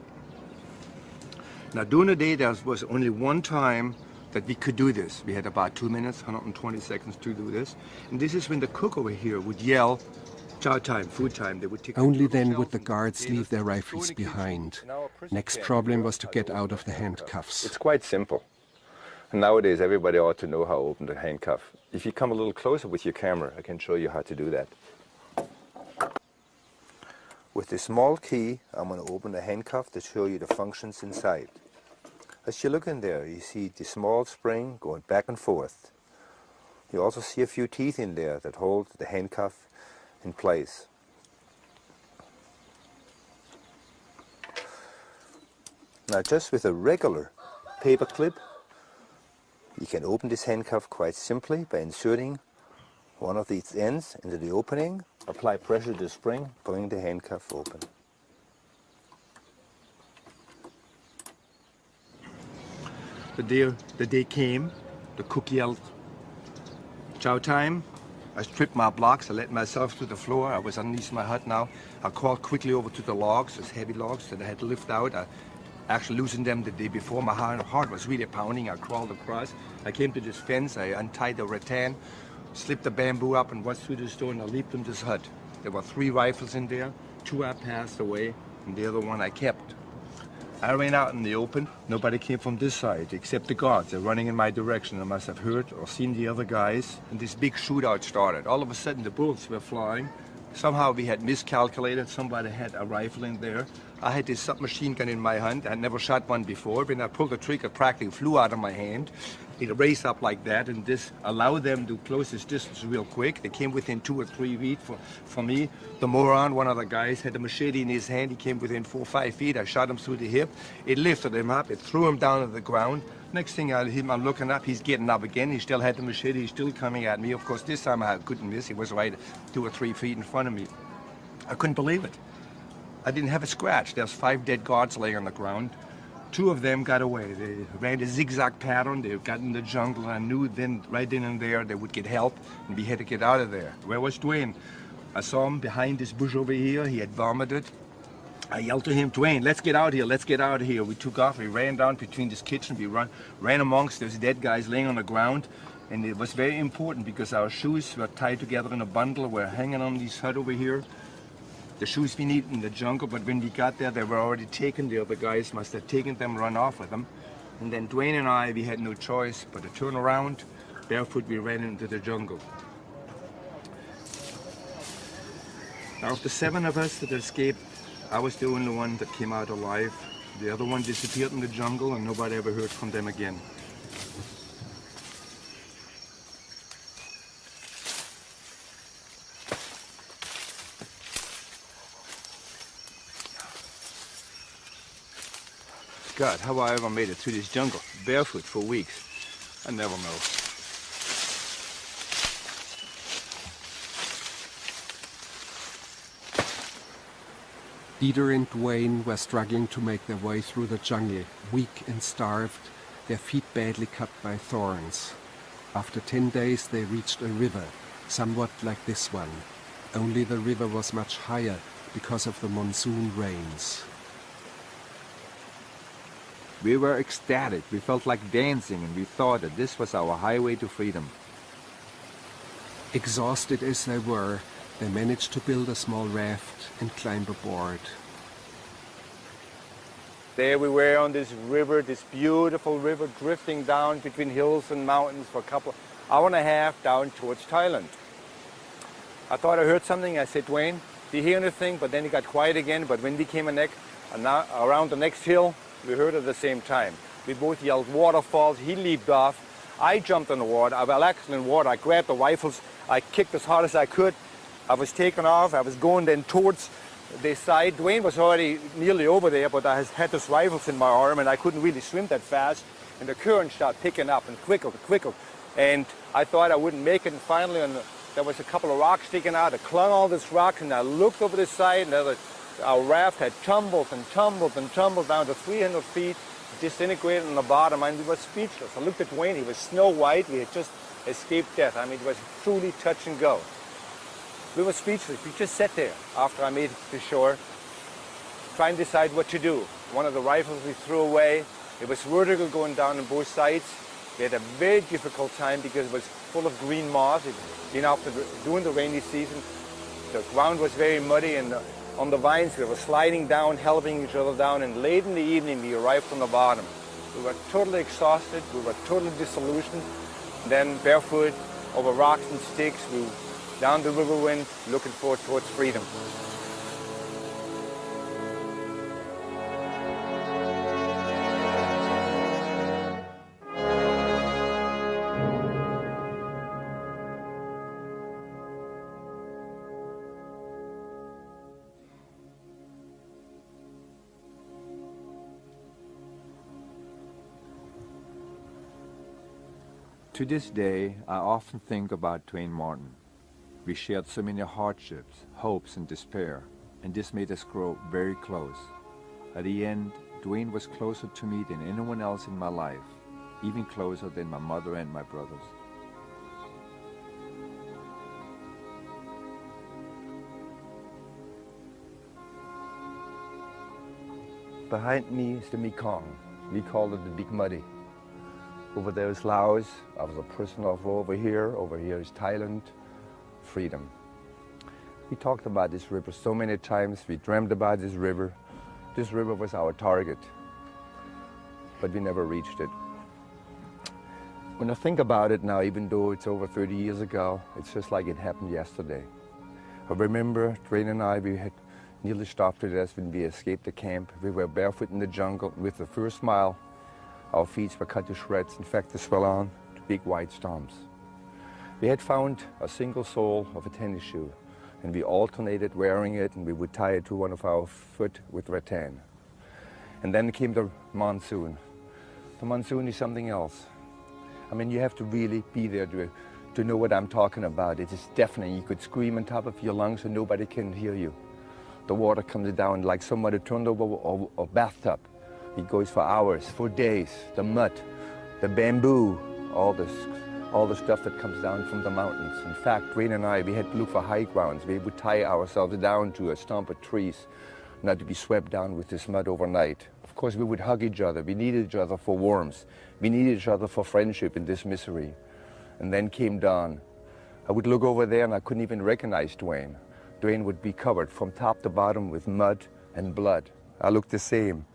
F: Now, during the day, there was only one time that we could do this. We had about 2 minutes, 120 seconds to do this. And this is when the cook over here would yell, chow time, food time. They would take
C: Only then would the guards leave their rifles behind. Next problem was to get out of the handcuffs.
F: It's quite simple. And nowadays, everybody ought to know how to open the handcuff. If you come a little closer with your camera, I can show you how to do that. With this small key, I'm going to open the handcuff to show you the functions inside. As you look in there, you see the small spring going back and forth. You also see a few teeth in there that hold the handcuff in place. Now, just with a regular paper clip, you can open this handcuff quite simply by inserting one of these ends into the opening, apply pressure to the spring, pulling the handcuff open.
B: The day came, the cook yelled, "Chow time." I stripped my blocks, I let myself to the floor. I was underneath my hut now. I crawled quickly over to the logs, those heavy logs that I had to lift out. I actually loosened them the day before. My heart was really pounding. I crawled across. I came to this fence, I untied the rattan, slipped the bamboo up and walked through the door, and I leaped in this hut. There were 3 rifles in there. 2 I passed away, and the other one I kept. I ran out in the open. Nobody came from this side except the guards. They're running in my direction. I must have heard or seen the other guys. And this big shootout started. All of a sudden, the bullets were flying. Somehow we had miscalculated. Somebody had a rifle in there. I had this submachine gun in my hand. I had never shot one before. When I pulled the trigger, it practically flew out of my hand. It raised up like that, and this allowed them to close this distance real quick. They came within 2 or 3 feet for me. The moron, one of the guys, had a machete in his hand. He came within 4 or 5 feet. I shot him through the hip. It lifted him up. It threw him down to the ground. Next thing I'm looking up, he's getting up again. He still had the machete. He's still coming at me. Of course, this time I couldn't miss. He was right 2 or 3 feet in front of me. I couldn't believe it. I didn't have a scratch. There's 5 dead guards laying on the ground. 2 of them got away. They ran a zigzag pattern. They got in the jungle. I knew then, right then and there, they would get help, and we had to get out of there. Where was Dwayne? I saw him behind this bush over here. He had vomited. I yelled to him, "Dwayne, let's get out here. Let's get out of here." We took off. We ran down between this kitchen. We ran amongst those dead guys laying on the ground. And it was very important because our shoes were tied together in a bundle. We're hanging on this hut over here. The shoes we need in the jungle, but when we got there, they were already taken. The other guys must have taken them, run off with them. And then Dwayne and I, we had no choice but to turn around. Barefoot, we ran into the jungle. Now, of the 7 of us that escaped, I was the only one that came out alive. The other one disappeared in the jungle, and nobody ever heard from them again. God, how I ever made it through this jungle, barefoot for weeks, I never know.
C: Dieter and Dwayne were struggling to make their way through the jungle, weak and starved, their feet badly cut by thorns. After 10 days they reached a river, somewhat like this one. Only the river was much higher because of the monsoon rains.
F: We were ecstatic. We felt like dancing, and we thought that this was our highway to freedom.
C: Exhausted as they were, they managed to build a small raft and climb aboard.
B: There we were on this river, this beautiful river, drifting down between hills and mountains for a hour and a half down towards Thailand. I thought I heard something. I said, "Dwayne, do you hear anything?" But then it got quiet again. But when we came around the next hill, we heard at the same time. We both yelled waterfalls. He leaped off. I jumped in the water. I was actually in water. I grabbed the rifles. I kicked as hard as I could. I was taking off. I was going then towards the side. Dwayne was already nearly over there, but I had those rifles in my arm, and I couldn't really swim that fast. And the current started picking up and quicker. And I thought I wouldn't make it. And finally, there was a couple of rocks sticking out. I clung all these rocks, and I looked over the side, and our raft had tumbled down to 300 feet, disintegrated on the bottom, and we were speechless. I looked at Dwayne. He was snow white. We had just escaped death. I mean, it was truly touch and go. We were speechless. We just sat there after I made it to shore, trying to decide what to do. One of the rifles we threw away. It was vertical going down on both sides. We had a very difficult time because it was full of green moss. During the rainy season, the ground was very muddy, and on the vines we were sliding down, helping each other down, and late in the evening we arrived on the bottom. We were totally exhausted. We were totally disillusioned. Then barefoot over rocks and sticks, we down the river went, looking forward towards freedom.
F: To this day, I often think about Dwayne Martin. We shared so many hardships, hopes, and despair, and this made us grow very close. At the end, Dwayne was closer to me than anyone else in my life. even closer than my mother and my brothers.
H: Behind me is the Mekong. We call it the Big Muddy. Over there is Laos. I was a prisoner of war over here. Over here is Thailand. Freedom. We talked about this river so many times. We dreamed about this river. This river was our target, but we never reached it. When I think about it now, even though it's over 30 years ago, it's just like it happened yesterday. I remember Dwayne and I, we had nearly starved to death when we escaped the camp. We were barefoot in the jungle. With the first mile, our feet were cut to shreds. In fact, they swell on to big white stumps. We had found a single sole of a tennis shoe, and we alternated wearing it, and we would tie it to one of our foot with rattan. And then came the monsoon. The monsoon is something else. I mean, you have to really be there to know what I'm talking about. It is deafening. You could scream on top of your lungs and nobody can hear you. The water comes down like somebody turned over a bathtub. It goes for hours, for days. The mud, the bamboo, all the stuff that comes down from the mountains. In fact, Dwayne and I, we had to look for high grounds. We would tie ourselves down to a stump of trees, not to be swept down with this mud overnight. Of course, we would hug each other. We needed each other for warmth. We needed each other for friendship in this misery. And then came dawn. I would look over there and I couldn't even recognize Dwayne. Dwayne would be covered from top to bottom with mud and blood. I looked the same.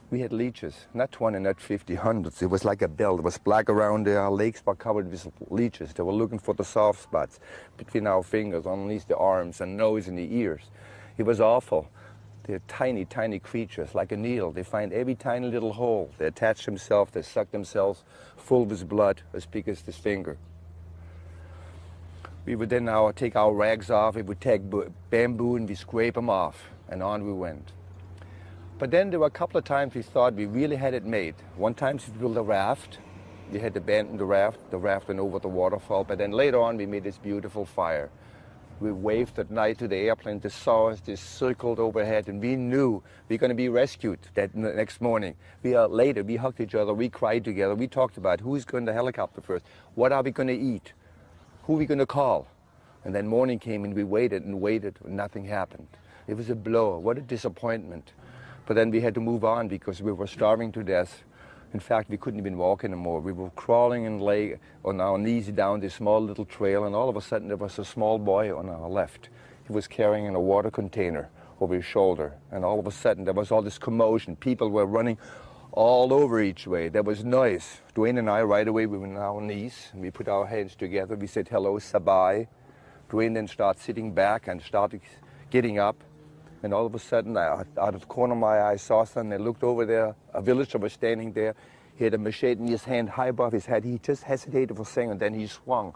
H: We had leeches, not 20, not 50, hundreds. It was like a belt. It was black around there. Our legs were covered with leeches. They were looking for the soft spots between our fingers, underneath the arms and nose and the ears. It was awful. They're tiny, tiny creatures, like a needle. They find every tiny little hole. They attach themselves, they suck themselves full with blood as big as this finger. We would then now take our rags off. We would take bamboo and we scrape them off, and on we went. But then there were a couple of times we thought we really had it made. One time we built a raft. We had to abandon the raft went over the waterfall. But then later on we made this beautiful fire. We waved at night to the airplane. They saw us, they circled overhead, and we knew we were going to be rescued that next morning. Later, we hugged each other, we cried together, we talked about who's going to helicopter first, what are we going to eat, who are we going to call? And then morning came and we waited and waited, and nothing happened. It was a blow, what a disappointment. But then we had to move on because we were starving to death. In fact, we couldn't even walk anymore. We were crawling and lay on our knees down this small little trail, and all of a sudden there was a small boy on our left. He was carrying a water container over his shoulder, and all of a sudden there was all this commotion. People were running all over each way. There was noise. Dwayne and I, right away, we were on our knees, and we put our hands together. We said, hello, Sabai. Dwayne then started sitting back and started getting up. And all of a sudden, out of the corner of my eye, I saw something. I looked over there. A villager was standing there. He had a machete in his hand, high above his head. He just hesitated for a second, then he swung.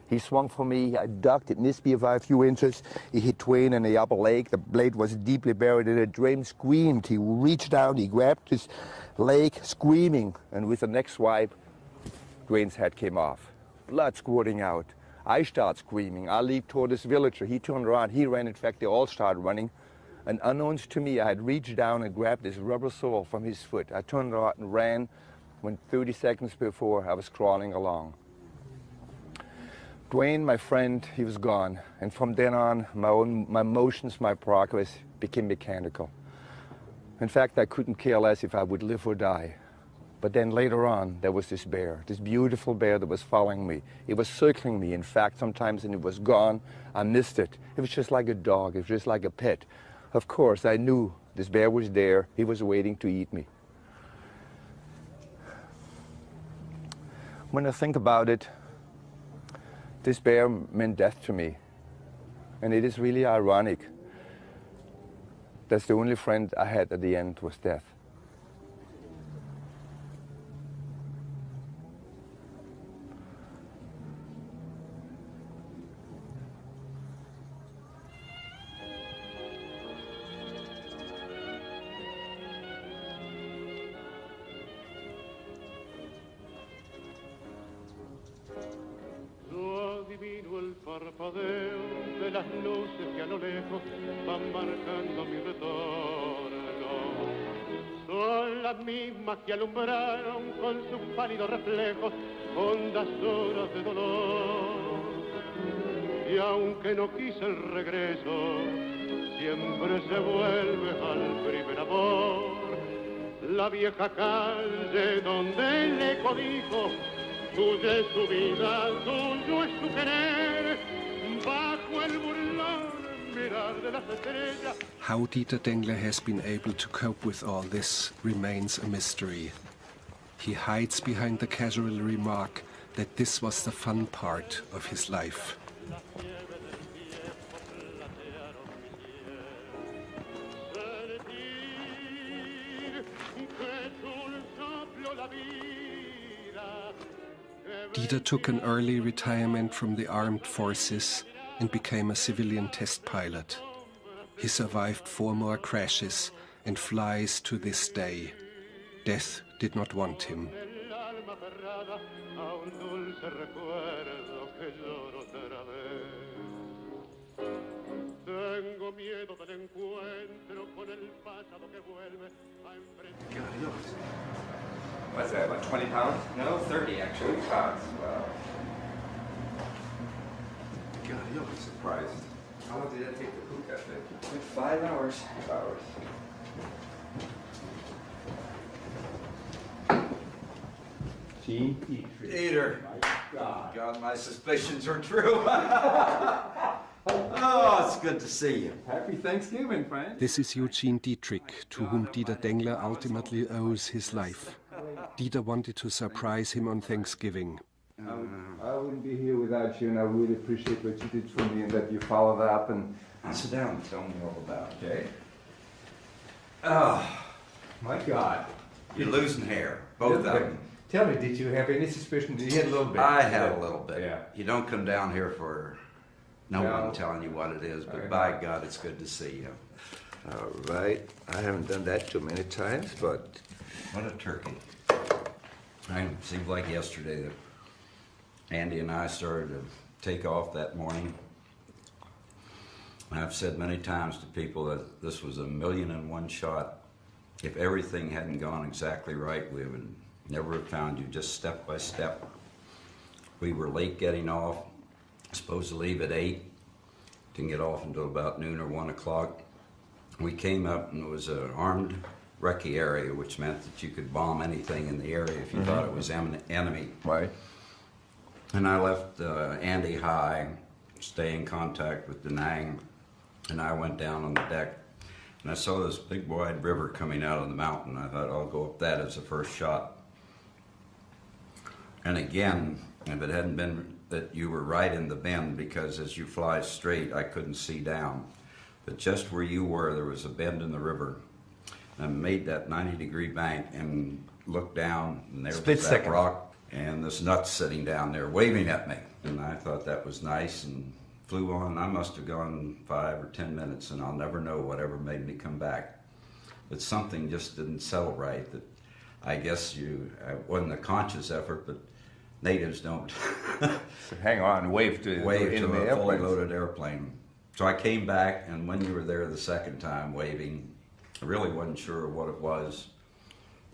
H: He swung for me. I ducked. It missed me by a few inches. He hit Dwayne in the upper leg. The blade was deeply buried in it. Dwayne screamed. He reached down. He grabbed his leg, screaming. And with the next swipe, Dwayne's head came off. Blood squirting out. I started screaming. I leaped toward this villager. He turned around. He ran. In fact, they all started running. And unknowns to me, I had reached down and grabbed this rubber sole from his foot. I turned around and ran when 30 seconds before I was crawling along. Dwayne, my friend, he was gone. And from then on, my motions, my progress became mechanical. In fact, I couldn't care less if I would live or die. But then later on, there was this bear, this beautiful bear that was following me. It was circling me. In fact, sometimes when it was gone, I missed it. It was just like a dog. It was just like a pet. Of course, I knew this bear was there. He was waiting to eat me. When I think about it, this bear meant death to me. And it is really ironic. That's the only friend I had at the end was death.
E: Adivino el parpadeo de las luces que a lo lejos van marcando mi retorno. son las mismas que alumbraron con sus pálidos reflejos hondas horas de dolor. Y aunque no quise el regreso, siempre se vuelve al primer amor. La vieja calle donde el eco dijo, tuya es su vida, tuyo es su querer, bajo el burlón mirar de las estrellas.
C: How Dieter Dengler has been able to cope with all this remains a mystery. He hides behind the casual remark that this was the fun part of his life. Dieter took an early retirement from the armed forces and became a civilian test pilot. He survived 4 more crashes and flies to this day. Death did not want him.
B: What's that, about 20 pounds?
G: No, 30 actually.
B: 30 pounds, wow.
G: God,
B: You'll be surprised. How long did that take to cook that thing?
G: took 5 hours.
B: 5 hours. Gene
I: Dieter. God, my suspicions are true. Oh, it's good to see you.
B: Happy Thanksgiving, friend.
C: This is Eugene Dietrich, to whom Dieter Dengler ultimately owes his life. Dieter wanted to surprise him on Thanksgiving.
B: I wouldn't be here without you, and I really appreciate what you did for me and that you followed up and
I: Sit down and tell me all about it.
B: okay.
I: Oh,
B: My God.
I: you're losing hair, both of them.
B: Tell me, did you have any suspicion? Did you have a little bit?
I: I had a little bit.
B: Yeah.
I: You don't come down here for no
B: No.
I: one telling you what it is, but
B: Okay.
I: by God, it's good to see you.
H: All right. I haven't done that too many times, but
I: What a turkey. It seems like yesterday that Andy and I started to take off that morning. I've said many times to people that this was a 1,000,001 shot. If everything hadn't gone exactly right, we would never have found you, just step by step. We were late getting off, supposed to leave at 8, didn't get off until about noon or 1 o'clock. We came up and it was an armed recce area, which meant that you could bomb anything in the area if you thought it was enemy.
H: right.
I: And I left Andy high, stay in contact with Da Nang, and I went down on the deck. And I saw this big wide river coming out of the mountain. I thought, I'll go up that as the first shot. And again, if it hadn't been that you were right in the bend, because as you fly straight, I couldn't see down. But just where you were, there was a bend in the river. And I made that 90-degree bank and looked down, and there
H: Split
I: was that
H: second.
I: rock and this nut sitting down there waving at me. And I thought that was nice and flew on. I must have gone 5 or 10 minutes, and I'll never know whatever made me come back. But something just didn't settle right. That I guess it wasn't a conscious effort, but natives don't
H: So hang on, wave to
I: wave
H: in
I: to
H: the
I: a fully
H: airplane.
I: loaded airplane. So I came back, and when you were there the second time waving, I really wasn't sure what it was.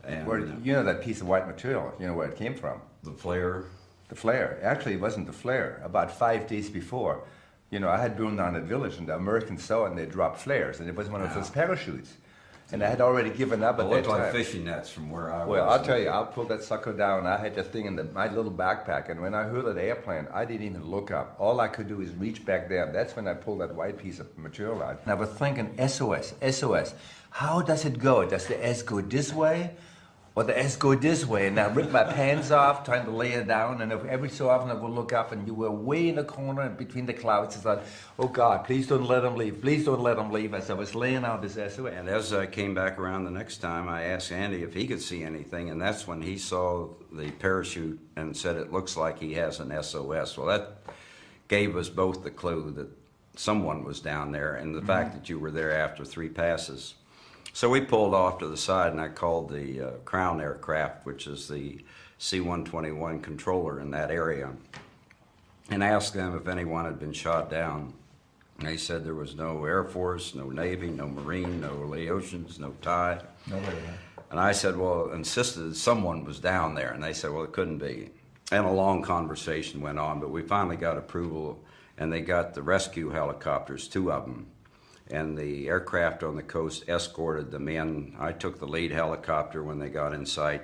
I: And
H: Where, you know that piece of white material, you know where it came from?
I: the flare.
H: The flare. Actually, it wasn't the flare. About 5 days before, you know, I had burned down a village, and the Americans saw it, and they dropped flares, and it was one of those parachutes. And I had already given up
I: It
H: at that
I: looked like
H: time.
I: fishing nets from where I was.
H: Well, I'll tell you, I'll pull that sucker down. I had that thing in my little backpack, and when I heard that airplane, I didn't even look up. All I could do is reach back there. That's when I pulled that white piece of material out. And I was thinking, SOS, SOS. How does it go? Does the S go this way? Or the S go this way? And I ripped my pants off, trying to lay it down, and every so often I would look up, and you were way in the corner between the clouds. I thought, oh God, please don't let them leave. Please don't let them leave. As I was laying out this SOS.
I: And as I came back around the next time, I asked Andy if he could see anything, and that's when he saw the parachute and said it looks like he has an SOS. Well, that gave us both the clue that someone was down there, and the fact that you were there after 3 passes. So we pulled off to the side, and I called the Crown Aircraft, which is the C-121 controller in that area, and asked them if anyone had been shot down. And they said there was no Air Force, no Navy, no Marine, no Laotians, no Thai.
H: Nobody.
I: And I said, well, insisted that someone was down there. And they said, well, it couldn't be. And a long conversation went on, but we finally got approval, and they got the rescue helicopters, 2 of them. And the aircraft on the coast escorted them in. I took the lead helicopter when they got in sight,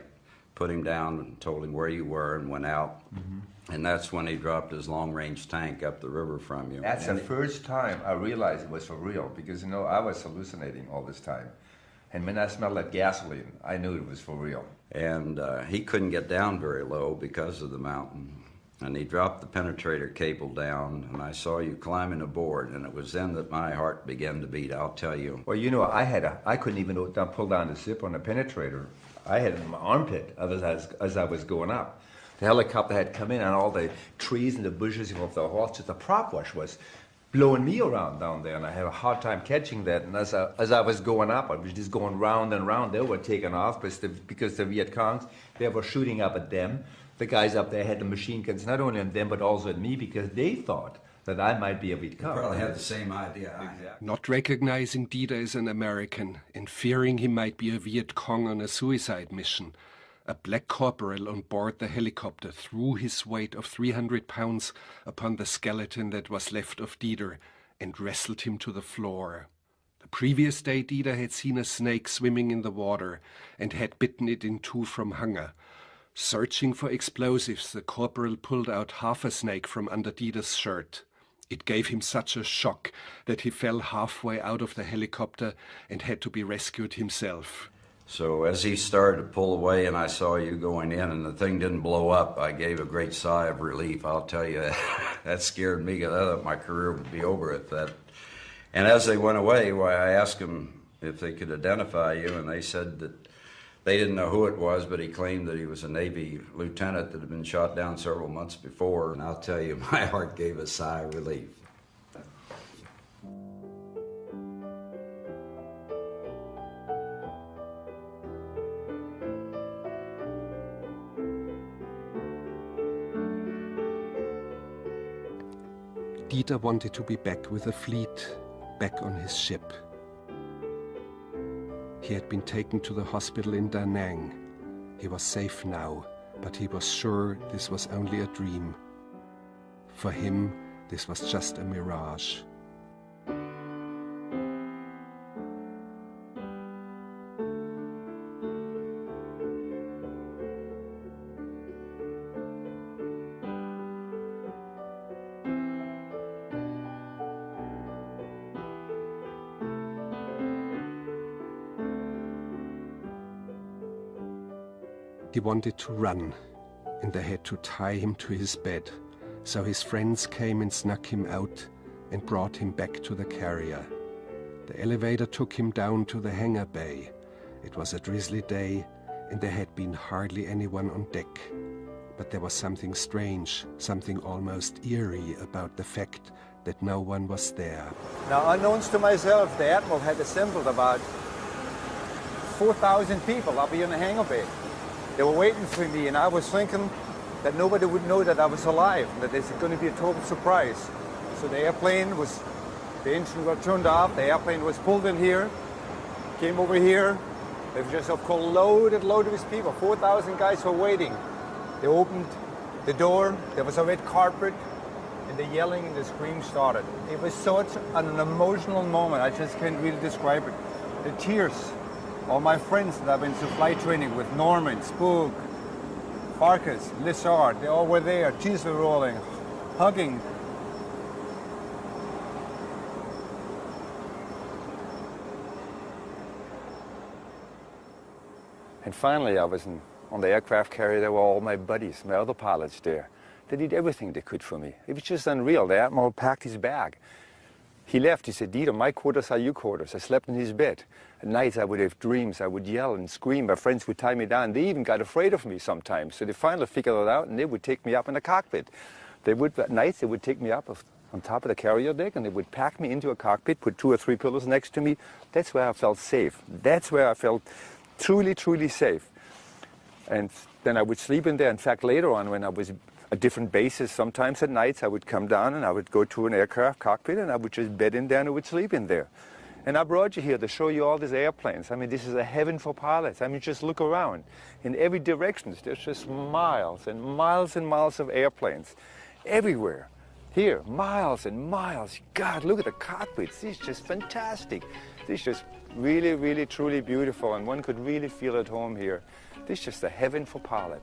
I: put him down and told him where you were, and went out. And that's when he dropped his long-range tank up the river from you.
H: That's the first time I realized it was for real, because, you know, I was hallucinating all this time. And when I smelled that gasoline, I knew it was for real.
I: And he couldn't get down very low because of the mountain. And he dropped the penetrator cable down, and I saw you climbing aboard, and it was then that my heart began to beat, I'll tell you.
H: Well, you know, I couldn't even pull down the zip on the penetrator. I had it in my armpit as I was going up. The helicopter had come in, and all the trees and the bushes of the horses, the prop wash was blowing me around down there, and I had a hard time catching that. And as I was going up, I was just going round and round. They were taking off because the Viet Congs, they were shooting up at them. The guys up there had the machine guns, not only on them, but also at me, because they thought that I might be a Viet Cong.
I: They probably had the same idea I had.
C: Not recognizing Dieter as an American and fearing he might be a Viet Cong on a suicide mission, a black corporal on board the helicopter threw his weight of 300 pounds upon the skeleton that was left of Dieter and wrestled him to the floor. The previous day Dieter had seen a snake swimming in the water and had bitten it in 2 from hunger. Searching for explosives, the corporal pulled out half a snake from under Dieter's shirt. It gave him such a shock that he fell halfway out of the helicopter and had to be rescued himself.
I: So as he started to pull away and I saw you going in and the thing didn't blow up, I gave a great sigh of relief. I'll tell you, that scared me, because I thought my career would be over at that. And as they went away, I asked them if they could identify you, and they said that they didn't know who it was, but he claimed that he was a Navy lieutenant that had been shot down several months before. And I'll tell you, my heart gave a sigh of relief.
C: Dieter wanted to be back with the fleet, back on his ship. He had been taken to the hospital in Da Nang. He was safe now, but he was sure this was only a dream. For him, this was just a mirage. He wanted to run, and they had to tie him to his bed. So his friends came and snuck him out and brought him back to the carrier. The elevator took him down to the hangar bay. It was a drizzly day, and there had been hardly anyone on deck. But there was something strange, something almost eerie about the fact that no one was there.
H: Now, unknowns to myself, the Admiral had assembled about 4,000 people up here in the hangar bay. They were waiting for me, and I was thinking that nobody would know that I was alive, that it's going to be a total surprise. So the engine was turned off, the airplane was pulled in here, came over here. They were just, of course, loaded with people. 4,000 guys were waiting. They opened the door, there was a red carpet, and the yelling and the screams started. It was such an emotional moment, I just can't really describe it. The tears. All my friends that I've been to flight training with, Norman, Spook, Farkas, Lissard, they all were there, tears were rolling, hugging. And finally I was on the aircraft carrier. There were all my buddies, my other pilots there. They did everything they could for me. It was just unreal. The Admiral packed his bag. He left, he said, Dieter, my quarters are your quarters. I slept in his bed. At nights I would have dreams, I would yell and scream. My friends would tie me down. They even got afraid of me sometimes. So they finally figured it out, and they would take me up in the cockpit. At nights they would take me up on top of the carrier deck, and they would pack me into a cockpit, put 2 or 3 pillows next to me. That's where I felt safe. That's where I felt truly, truly safe. And then I would sleep in there. In fact, later on, when I was at different bases, sometimes at nights I would come down and I would go to an aircraft cockpit and I would just bed in there and I would sleep in there. And I brought you here to show you all these airplanes. I mean, this is a heaven for pilots. I mean, just look around. In every direction, there's just miles and miles and miles of airplanes everywhere. Here, miles and miles. God, look at the cockpits. This is just fantastic. This is just really, really, truly beautiful, and one could really feel at home here. This is just a heaven for pilot.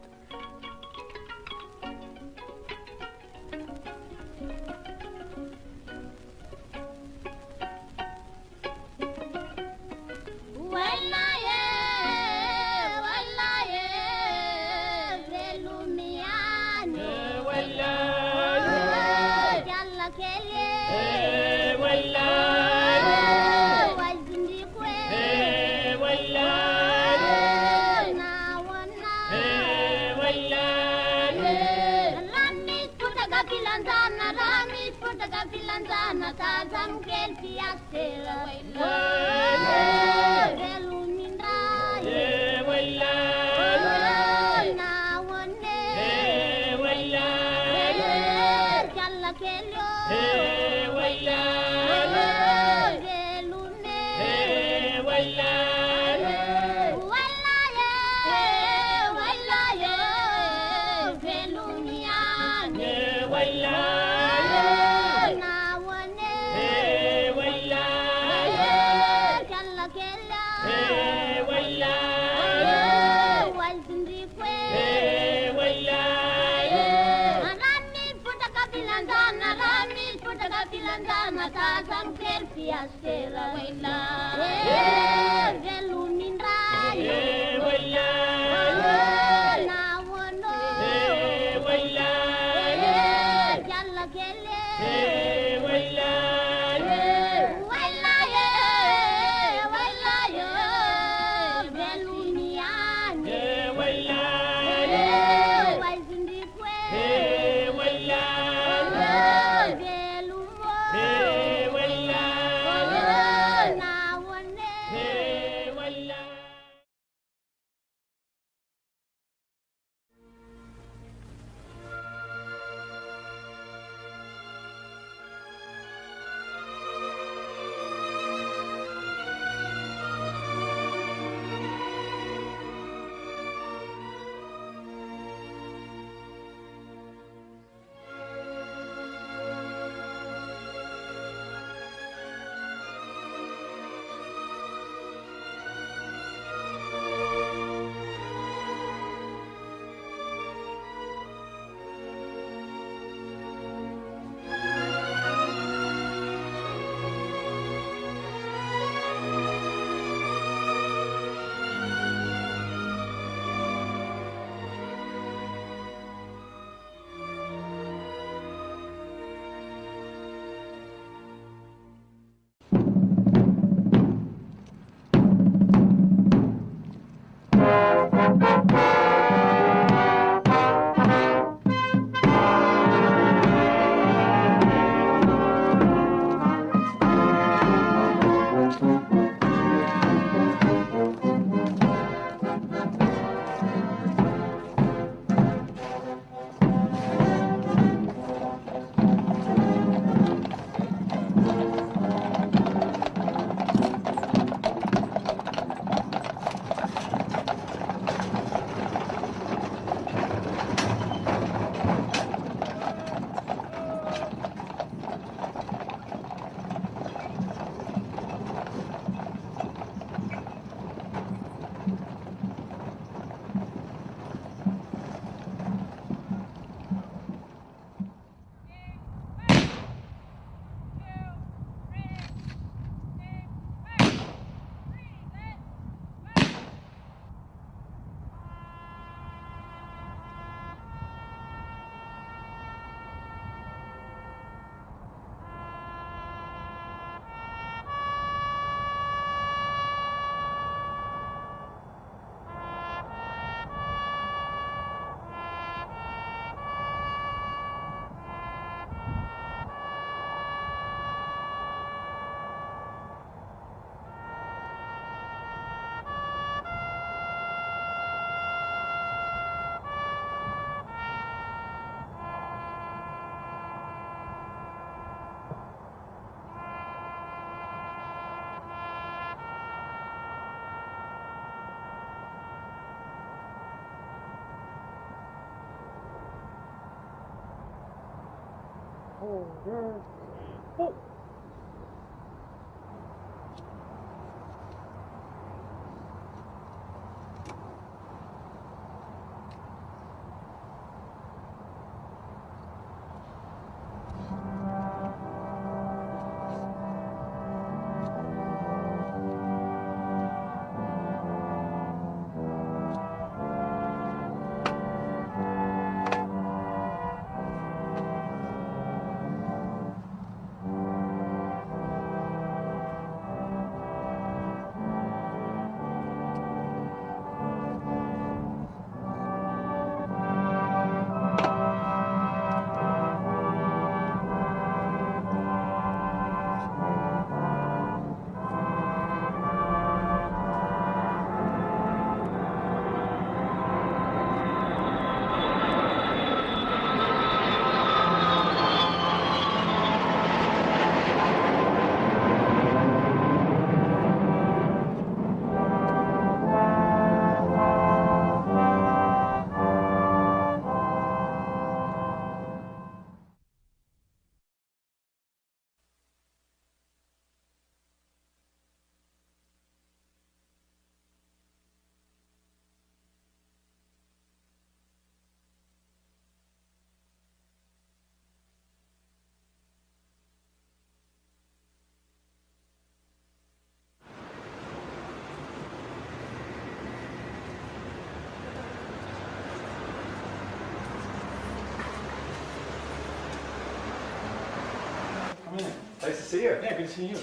A: Come in.
B: Nice to see you.
A: Yeah, good to see you.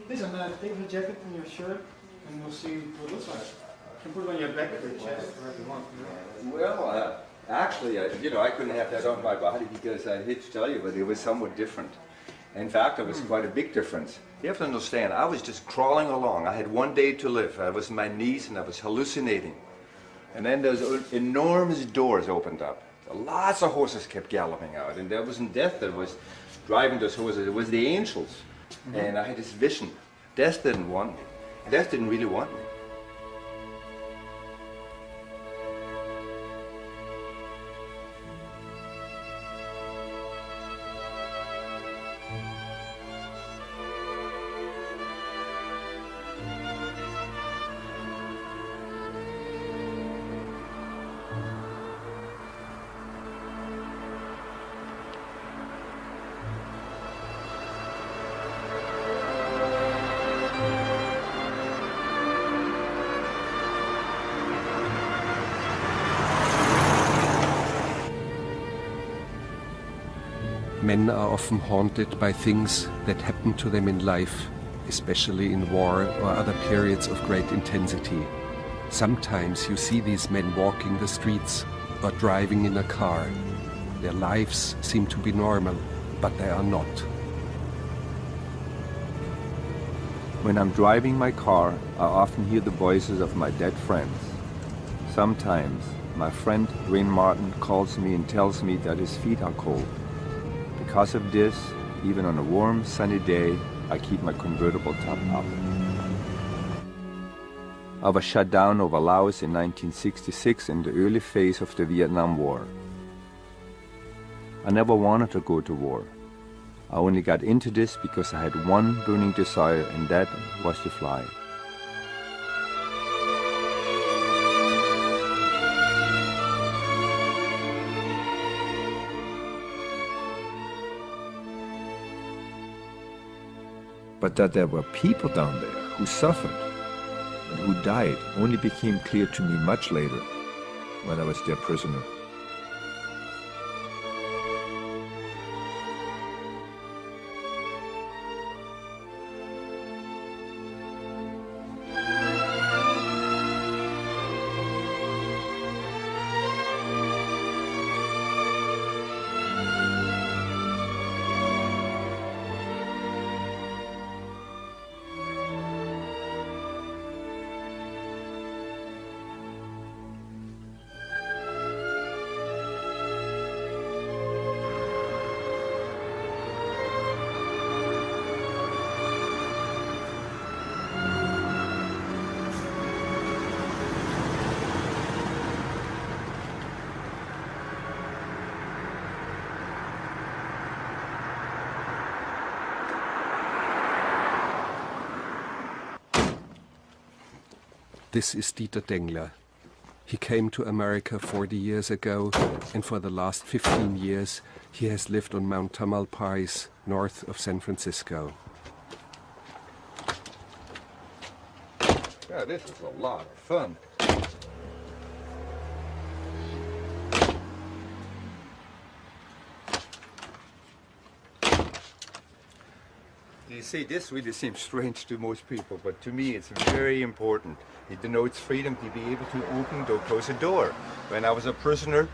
A: Listen, take off the jacket and your shirt, and we'll see what it looks like. You can put it on your back of your chest, wherever you want.
B: Well, actually, I couldn't have that on my body because I hate to tell you, but it was somewhat different. In fact, it was quite a big difference. You have to understand, I was just crawling along. I had one day to live. I was on my knees and I was hallucinating. And then those enormous doors opened up. Lots of horses kept galloping out, and there wasn't death that was driving those horses. It was the angels. And I had this vision. Death didn't want me. Death didn't really want me.
C: Men are often haunted by things that happen to them in life, especially in war or other periods of great intensity. Sometimes you see these men walking the streets or driving in a car. Their lives seem to be normal, but they are not.
F: When I'm driving my car, I often hear the voices of my dead friends. Sometimes my friend Wayne Martin calls me and tells me that his feet are cold. Because of this, even on a warm, sunny day, I keep my convertible top up. I was shot down over Laos in 1966 in the early phase of the Vietnam War. I never wanted to go to war. I only got into this because I had one burning desire, and that was to fly. But that there were people down there who suffered and who died only became clear to me much later, when I was their prisoner.
C: This is Dieter Dengler. He came to America 40 years ago, and for the last 15 years he has lived on Mount Tamalpais, north of San Francisco.
B: Yeah, this is a lot of fun. You see, this really seems strange to most people, but to me it's very important. It denotes freedom to be able to open or close a door. When I was a prisoner,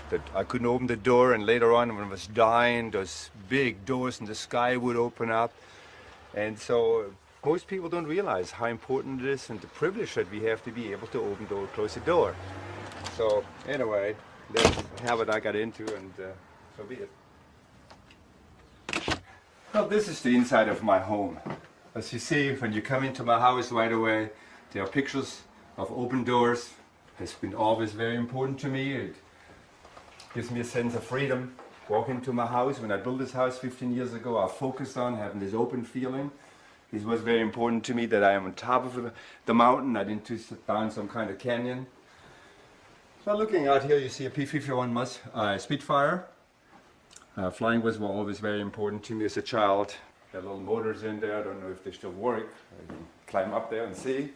B: that I couldn't open the door, and later on when I was dying, those big doors in the sky would open up. And so most people don't realize how important it is and the privilege that we have to be able to open or close a door. So anyway, that's how I got into, and so be it. Well, this is the inside of my home. As you see, when you come into my house right away, there are pictures of open doors. It's been always very important to me. It gives me a sense of freedom. Walking into my house, when I built this house 15 years ago, I focused on having this open feeling. It was very important to me that I am on top of the mountain. I didn't sit down some kind of canyon. So looking out here, you see a P-51 Spitfire. Flying was always very important to me as a child. There are little motors in there. I don't know if they still work. I can climb up there and see.